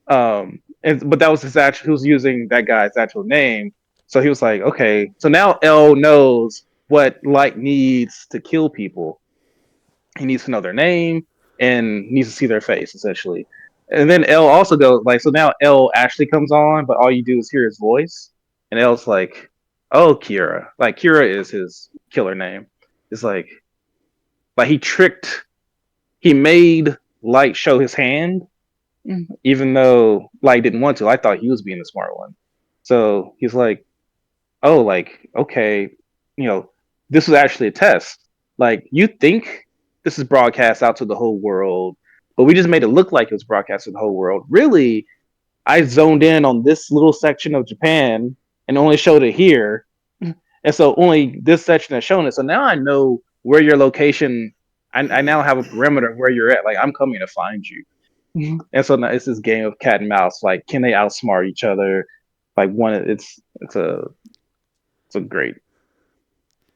But that was his actual. He was using that guy's actual name. So he was like, okay, so now L knows what Light needs to kill people. He needs to know their name and needs to see their face essentially. And then L also goes like, so now L actually comes on, but all you do is hear his voice. And L's like, oh, Kira. Like Kira is his killer name. It's like he made Light show his hand, even though Light didn't want to. I thought he was being the smart one. So he's like, oh, like, okay, you know, this was actually a test. Like, you think this is broadcast out to the whole world, but we just made it look like it was broadcast to the whole world. Really, I zoned in on this little section of Japan and only showed it here. And so only this section has shown it. So now I know where your location. I now have a perimeter of where you're at. Like I'm coming to find you. And so now it's this game of cat and mouse. Like, can they outsmart each other? Like one, it's a great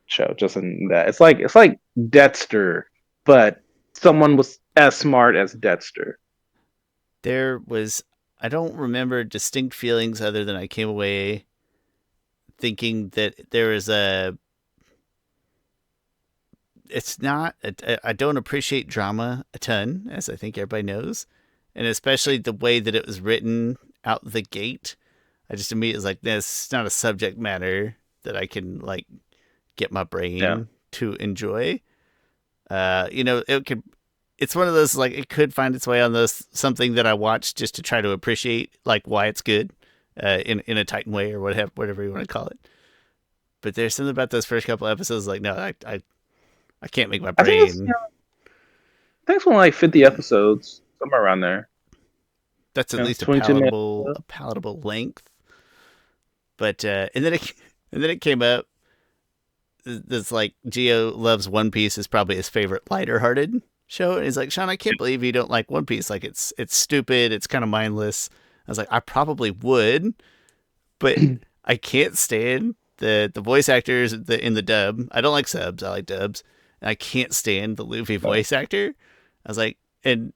show. Just in that, it's like Dexter, but someone was as smart as Dexter. There was, I don't remember distinct feelings other than I came away thinking that there is a, it's not, I don't appreciate drama a ton, as I think everybody knows. And especially the way that it was written out the gate. I just immediately was like, this is not a subject matter that I can like get my Yeah, brain to enjoy. It could. It's one of those like it could find its way on this something that I watch just to try to appreciate like why it's good, in a Titan way or whatever you want to call it. But there's something about those first couple episodes like no, I can't make my I think it's brain. I think it's only like 50 episodes, somewhere around there. That's at least 22 minutes. a palatable length. But and then it came up. This like Geo loves One Piece is probably his favorite lighter hearted show. And he's like, Shawn, I can't believe you don't like One Piece. Like it's stupid. It's kind of mindless. I was like, I probably would, but I can't stand the voice actors in the dub. I don't like subs. I like dubs. And I can't stand the Luffy voice actor. I was like, and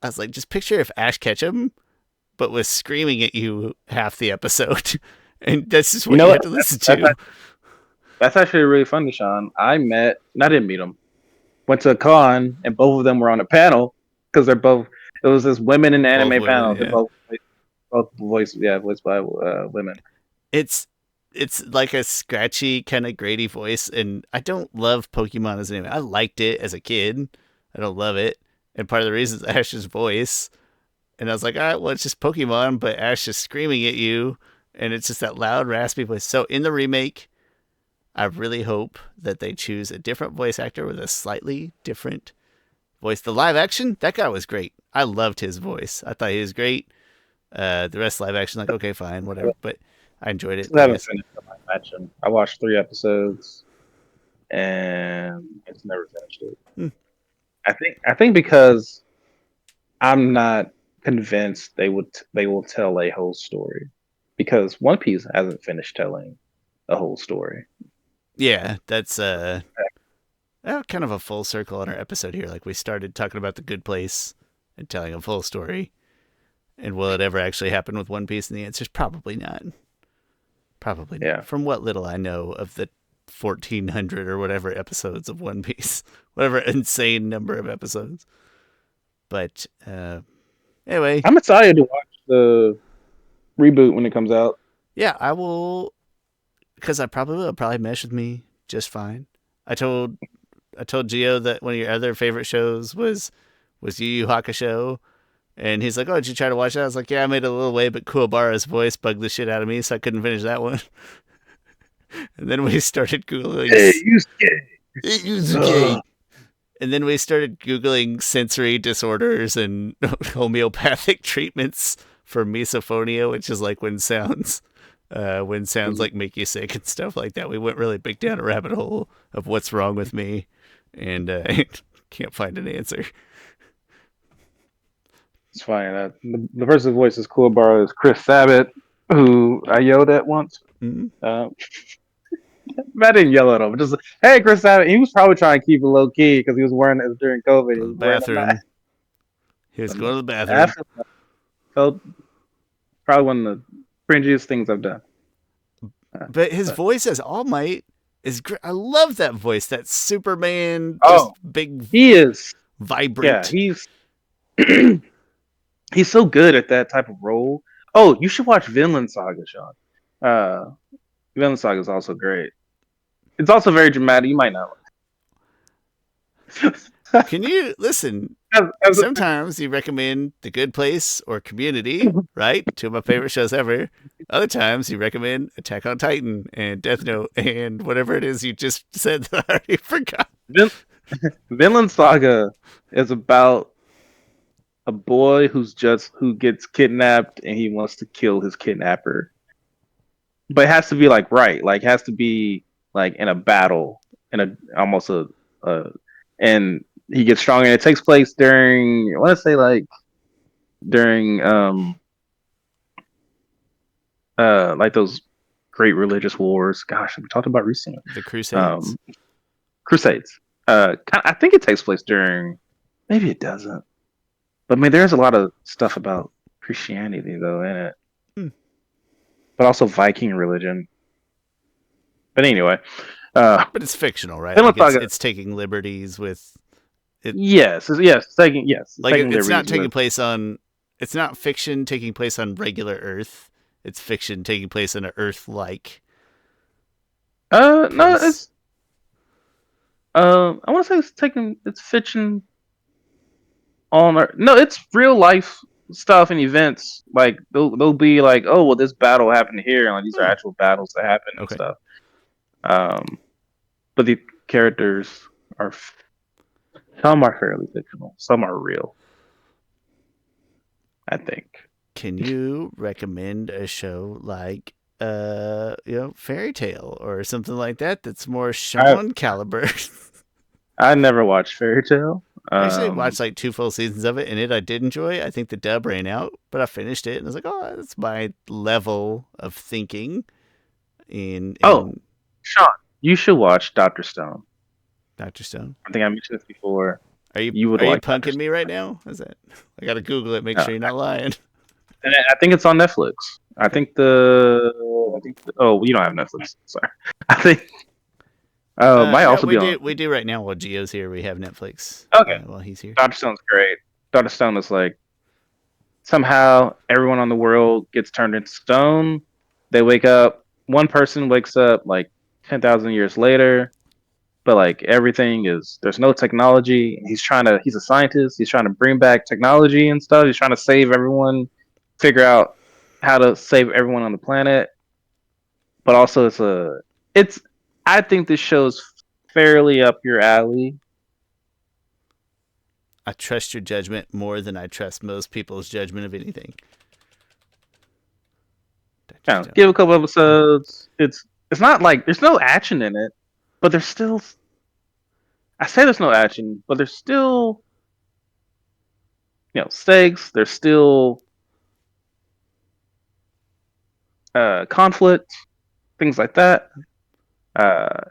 I was like, just picture if Ash Ketchum, but was screaming at you half the episode, and that's just You what know you what? had to listen That's, to. that's actually really funny, Shawn. I didn't meet them. Went to a con, and both of them were on a panel because they're both. It was this women in Both anime women, panel. They're yeah. both voiced by women. It's like a scratchy kind of Grady voice, and I don't love Pokemon as an anime. I liked it as a kid. I don't love it, and part of the reason is Ash's voice. And I was like, all right, well, it's just Pokemon, but Ash is screaming at you, and it's just that loud, raspy voice. So in the remake, I really hope that they choose a different voice actor with a slightly different voice. The live action, that guy was great. I loved his voice. I thought he was great. The rest of live action, like, okay, fine, whatever. But I enjoyed it, Still I haven't guess. finished the live action. I watched 3 episodes and it's never finished it. Hmm. I think because I'm not convinced they will tell a whole story because One Piece hasn't finished telling a whole story. Yeah, that's kind of a full circle on our episode here. Like we started talking about the good place and telling a full story. And will it ever actually happen with One Piece? And the answer is probably not. Probably not. Yeah, From what little I know of the 1,400 or whatever episodes of One Piece, whatever insane number of episodes. But anyway, I'm excited to watch the reboot when it comes out. yeah, I will, because I probably will. Probably mesh with me just fine. I told Gio that one of your other favorite shows was Yu Yu Hakusho, and he's like, "Oh, did you try to watch that?" I was like, "Yeah, I made it a little way, but Kuwabara's voice bugged the shit out of me, so I couldn't finish that one." And then we started googling Hey, you scared? Yuzuke, and then we started googling sensory disorders and homeopathic treatments for misophonia, which is like when sounds like make you sick and stuff like that. We went really big down a rabbit hole of what's wrong with me, and can't find an answer. It's fine. The person's voice is Kuwabara is Chris Sabat, who I yelled at once. Mm-hmm. Uh, I didn't yell at him. Just hey, Chris Sabat. He was probably trying to keep it low key because he was wearing it during COVID. Go He to the was wearing a mask. bathroom. He was going to the I bathroom. felt probably one of the cringiest things I've done. But his But, voice as All Might is great. I love that voice. That Superman, just oh, big, he is. Yeah, vibrant. he's he's so good at that type of role. Oh, you should watch Vinland Saga, Shawn. Uh, Vinland Saga is also great. It's also very dramatic. You might not. Can you listen? as a, Sometimes you recommend The Good Place or Community, right? Two of my favorite shows ever. Other times you recommend Attack on Titan and Death Note and whatever it is you just said that I already forgot. Vinland Saga is about a boy who gets kidnapped and he wants to kill his kidnapper, but it has to be like right, like it has to be like in a battle, in a almost a and he gets stronger. And it takes place during I want to say during like those great religious wars. Gosh, we talked about recently. The Crusades? Um, Crusades. I think it takes place during. Maybe it doesn't. But I mean, there's a lot of stuff about Christianity though in it, Hmm. but also Viking religion. But anyway, But it's fictional, right? Vinland Like Saga. it's taking liberties with it. Yes, Like taking it's not liberties taking with. place on. It's not fiction taking place on regular Earth. It's fiction taking place on an Earth-like No, place. it's. I want to say it's fiction on. No, it's real life stuff and events. Like they'll be like, oh well, this battle happened here, and like these are Oh, actual battles that happen and okay. stuff. Um, but the characters are some are fairly fictional, some are real. I think. Can you recommend a show like Fairy Tale or something like that that's more I Shawn caliber? I never watched Fairy Tale. I actually watched like 2 full seasons of it, and I did enjoy. I think the dub ran out, but I finished it, and I was like, "Oh, that's my level of thinking." Oh, In Shawn, you should watch Doctor Stone. Doctor Stone. I think I mentioned this before. Are you You would are you like Doctor punking me Stone. right now? Is that? I gotta Google it. Make Uh, sure you're not lying. and I think it's on Netflix. Okay. Oh, you don't have Netflix. Sorry. I think might No, also we be do. on. We do right now while Gio's here. We have Netflix Okay, while he's here. Doctor Stone's great. Doctor Stone is like somehow everyone on the world gets turned into stone. They wake up. One person wakes up like 10,000 years later, but like everything is there's no technology. He's a scientist. He's trying to bring back technology and stuff. He's trying to save everyone, figure out how to save everyone on the planet. But also it's I think this show's fairly up your alley. I trust your judgment more than I trust most people's judgment of anything. I just don't. Give a couple episodes. It's not like there's no action in it, but there's still I say there's no action, but there's still stakes. There's still conflict, things like that.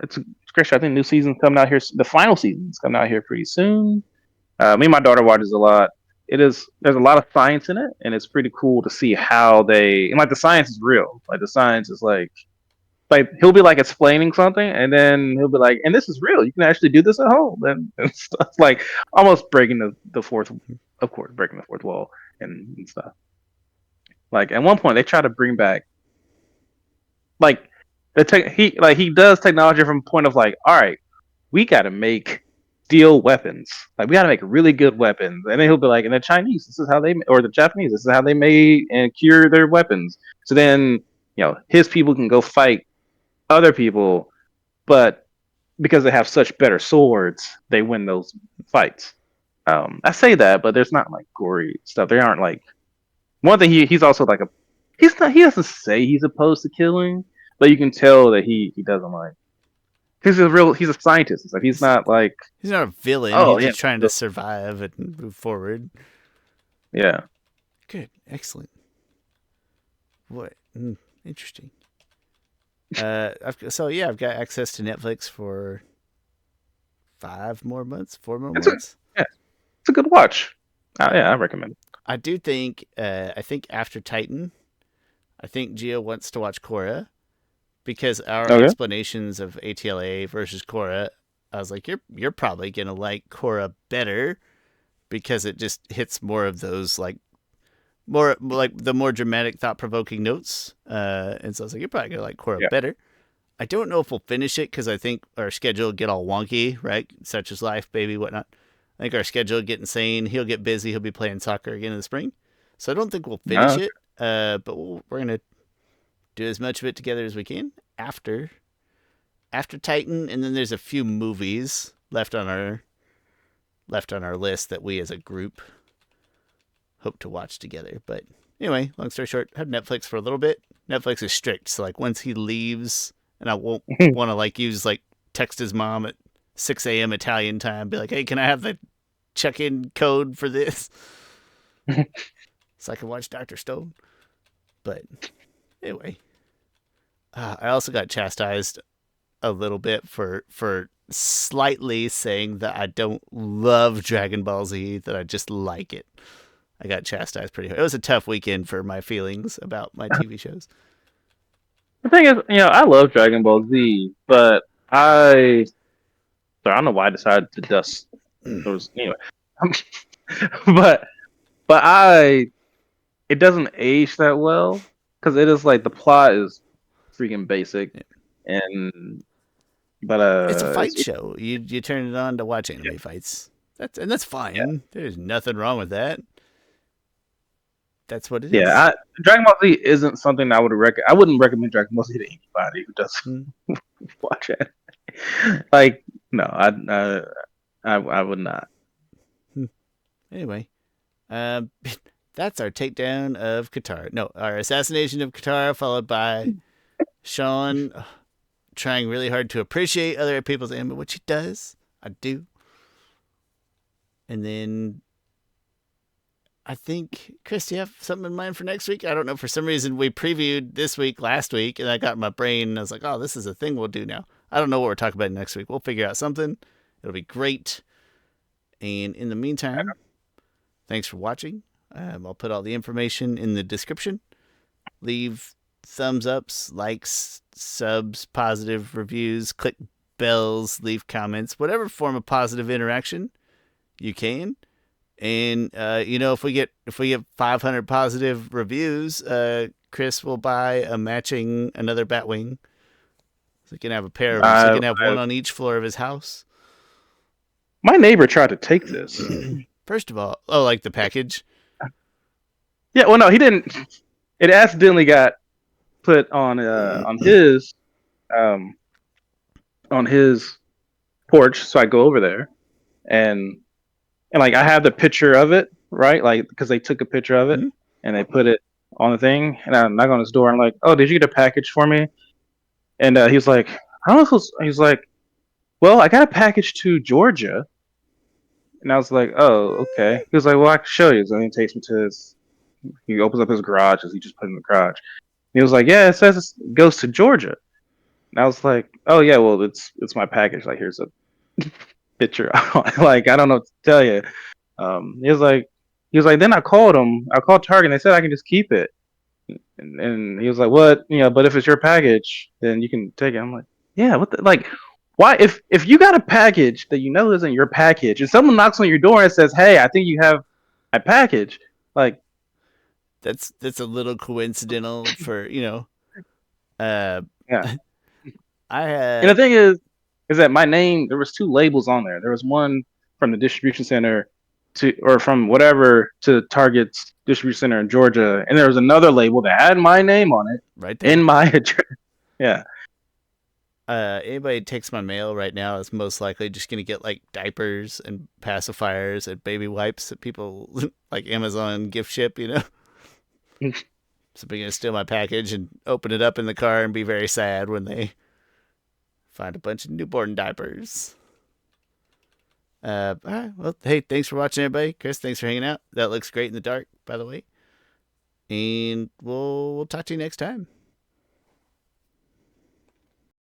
It's great show. I think new season's coming out here. The final season's coming out here pretty soon. Me and my daughter watches a lot. There's a lot of science in it, and it's pretty cool to see how and like the science is real. Like the science is like he'll be like explaining something, and then he'll be like, "And this is real. You can actually do this at home," and stuff like almost breaking the fourth, of course, breaking the fourth wall and stuff. Like at one point, they try to bring back like he does technology from a point of like, all right, we got to make steel weapons. Like we got to make really good weapons, and then he'll be like, and the Chinese, this is how they, or the Japanese, this is how they made and cure their weapons. So then his people can go fight other people, but because they have such better swords, they win those fights. I say that, but there's not like gory stuff. They aren't like one thing. He's also like he's not. He doesn't say he's opposed to killing, but you can tell that he doesn't like. He's a scientist. It's like he's not like He's not a villain. oh He's yeah just trying to survive and move forward. yeah. Good, excellent. What? Interesting. I've got access to Netflix for 4 more It's a months. yeah, it's a good watch. Uh, Yeah, I recommend it. I do think. I think after Titan, I think Gio wants to watch Korra because our Okay. explanations of ATLA versus Korra, I was like, you're probably gonna like Korra better because it just hits more of those like more like the more dramatic, thought provoking notes. And so I was like, you're probably gonna like Korra Yeah. better. I don't know if we'll finish it because I think our schedule will get all wonky, right? Such as life, baby, whatnot. I think our schedule will get insane. He'll get busy. He'll be playing soccer again in the spring. So I don't think we'll finish No. it. But we're going to do as much of it together as we can after Titan. And then there's a few movies left on our list that we as a group hope to watch together. But anyway, long story short, had Netflix for a little bit. Netflix is strict. So like once he leaves, and I won't want to like use like text his mom at 6 a.m. Italian time, be like, hey, can I have the check-in code for this? So I can watch Dr. Stone. But anyway, I also got chastised a little bit for slightly saying that I don't love Dragon Ball Z, that I just like it. I got chastised pretty hard. It was a tough weekend for my feelings about my TV shows. The thing is, I love Dragon Ball Z, but I don't know why I decided to dust those anyway. but but it doesn't age that well because it is like the plot is freaking basic and but It's a fight it's show. You turn it on to watch yeah, anime fights. That's yeah. fine. There's nothing wrong with that. That's what it is. Yeah, Dragon Ball Z isn't something I wouldn't recommend Dragon Ball Z to anybody who doesn't Mm. watch it. Like, no, I would not. Anyway, um, that's our takedown of Katara. No, our assassination of Katara, followed by Shawn trying really hard to appreciate other people's anime, which he does. I do. And then I think, Chris, do you have something in mind for next week? I don't know. For some reason, we previewed this week last week, and I got in my brain, and I was like, oh, this is a thing we'll do now. I don't know what we're talking about next week. We'll figure out something. It'll be great. And in the meantime, thanks for watching. I'll put all the information in the description. Leave thumbs ups, likes, subs, positive reviews, click bells, leave comments, whatever form of positive interaction you can. And if we get 500 positive reviews, Chris will buy a matching another Batwing. So he can have a pair of them. So he I, can have one on each floor of his house. my neighbor tried to take this. First of all, oh, like the package. Yeah, well, no, he didn't. It accidentally got put um on his porch, so I go over there and like I have the picture of it, right? Like because they took a picture of it Hmm? and they put it on the thing, and I knock on his door. And I'm like, "Oh, did you get a package for me?" And he was like, "I don't know if it was," he was like, "Well, I got a package to Georgia." And I was like, "Oh, okay." He was like, "Well, I can show you." So then he takes me to his. He opens up his garage, as he just put in the garage. He was like, "Yeah, it says it goes to Georgia." And I was like, "Oh yeah, well it's my package. Like here's a picture." Like I don't know what to tell you. He was like, then I called him. I called Target. And they said I can just keep it. And he was like, "What? You know, but if it's your package, then you can take it." I'm like, "Yeah, what the like." Why, if you got a package that you know isn't your package, and someone knocks on your door and says, "Hey, I think you have a package," like, That's a little coincidental for Uh, yeah. I And the had thing is that my name, there was two labels on there. There was one from the distribution center to, or from whatever to Target's distribution center in Georgia, and there was another label that had my name on it right in there. my address. Yeah, Anybody who takes my mail right now is most likely just gonna get like diapers and pacifiers and baby wipes that people like Amazon gift ship. So they're gonna steal my package and open it up in the car and be very sad when they find a bunch of newborn diapers. All right. Well, hey, thanks for watching, everybody. Chris, thanks for hanging out. That looks great in the dark, by the way. And we'll talk to you next time.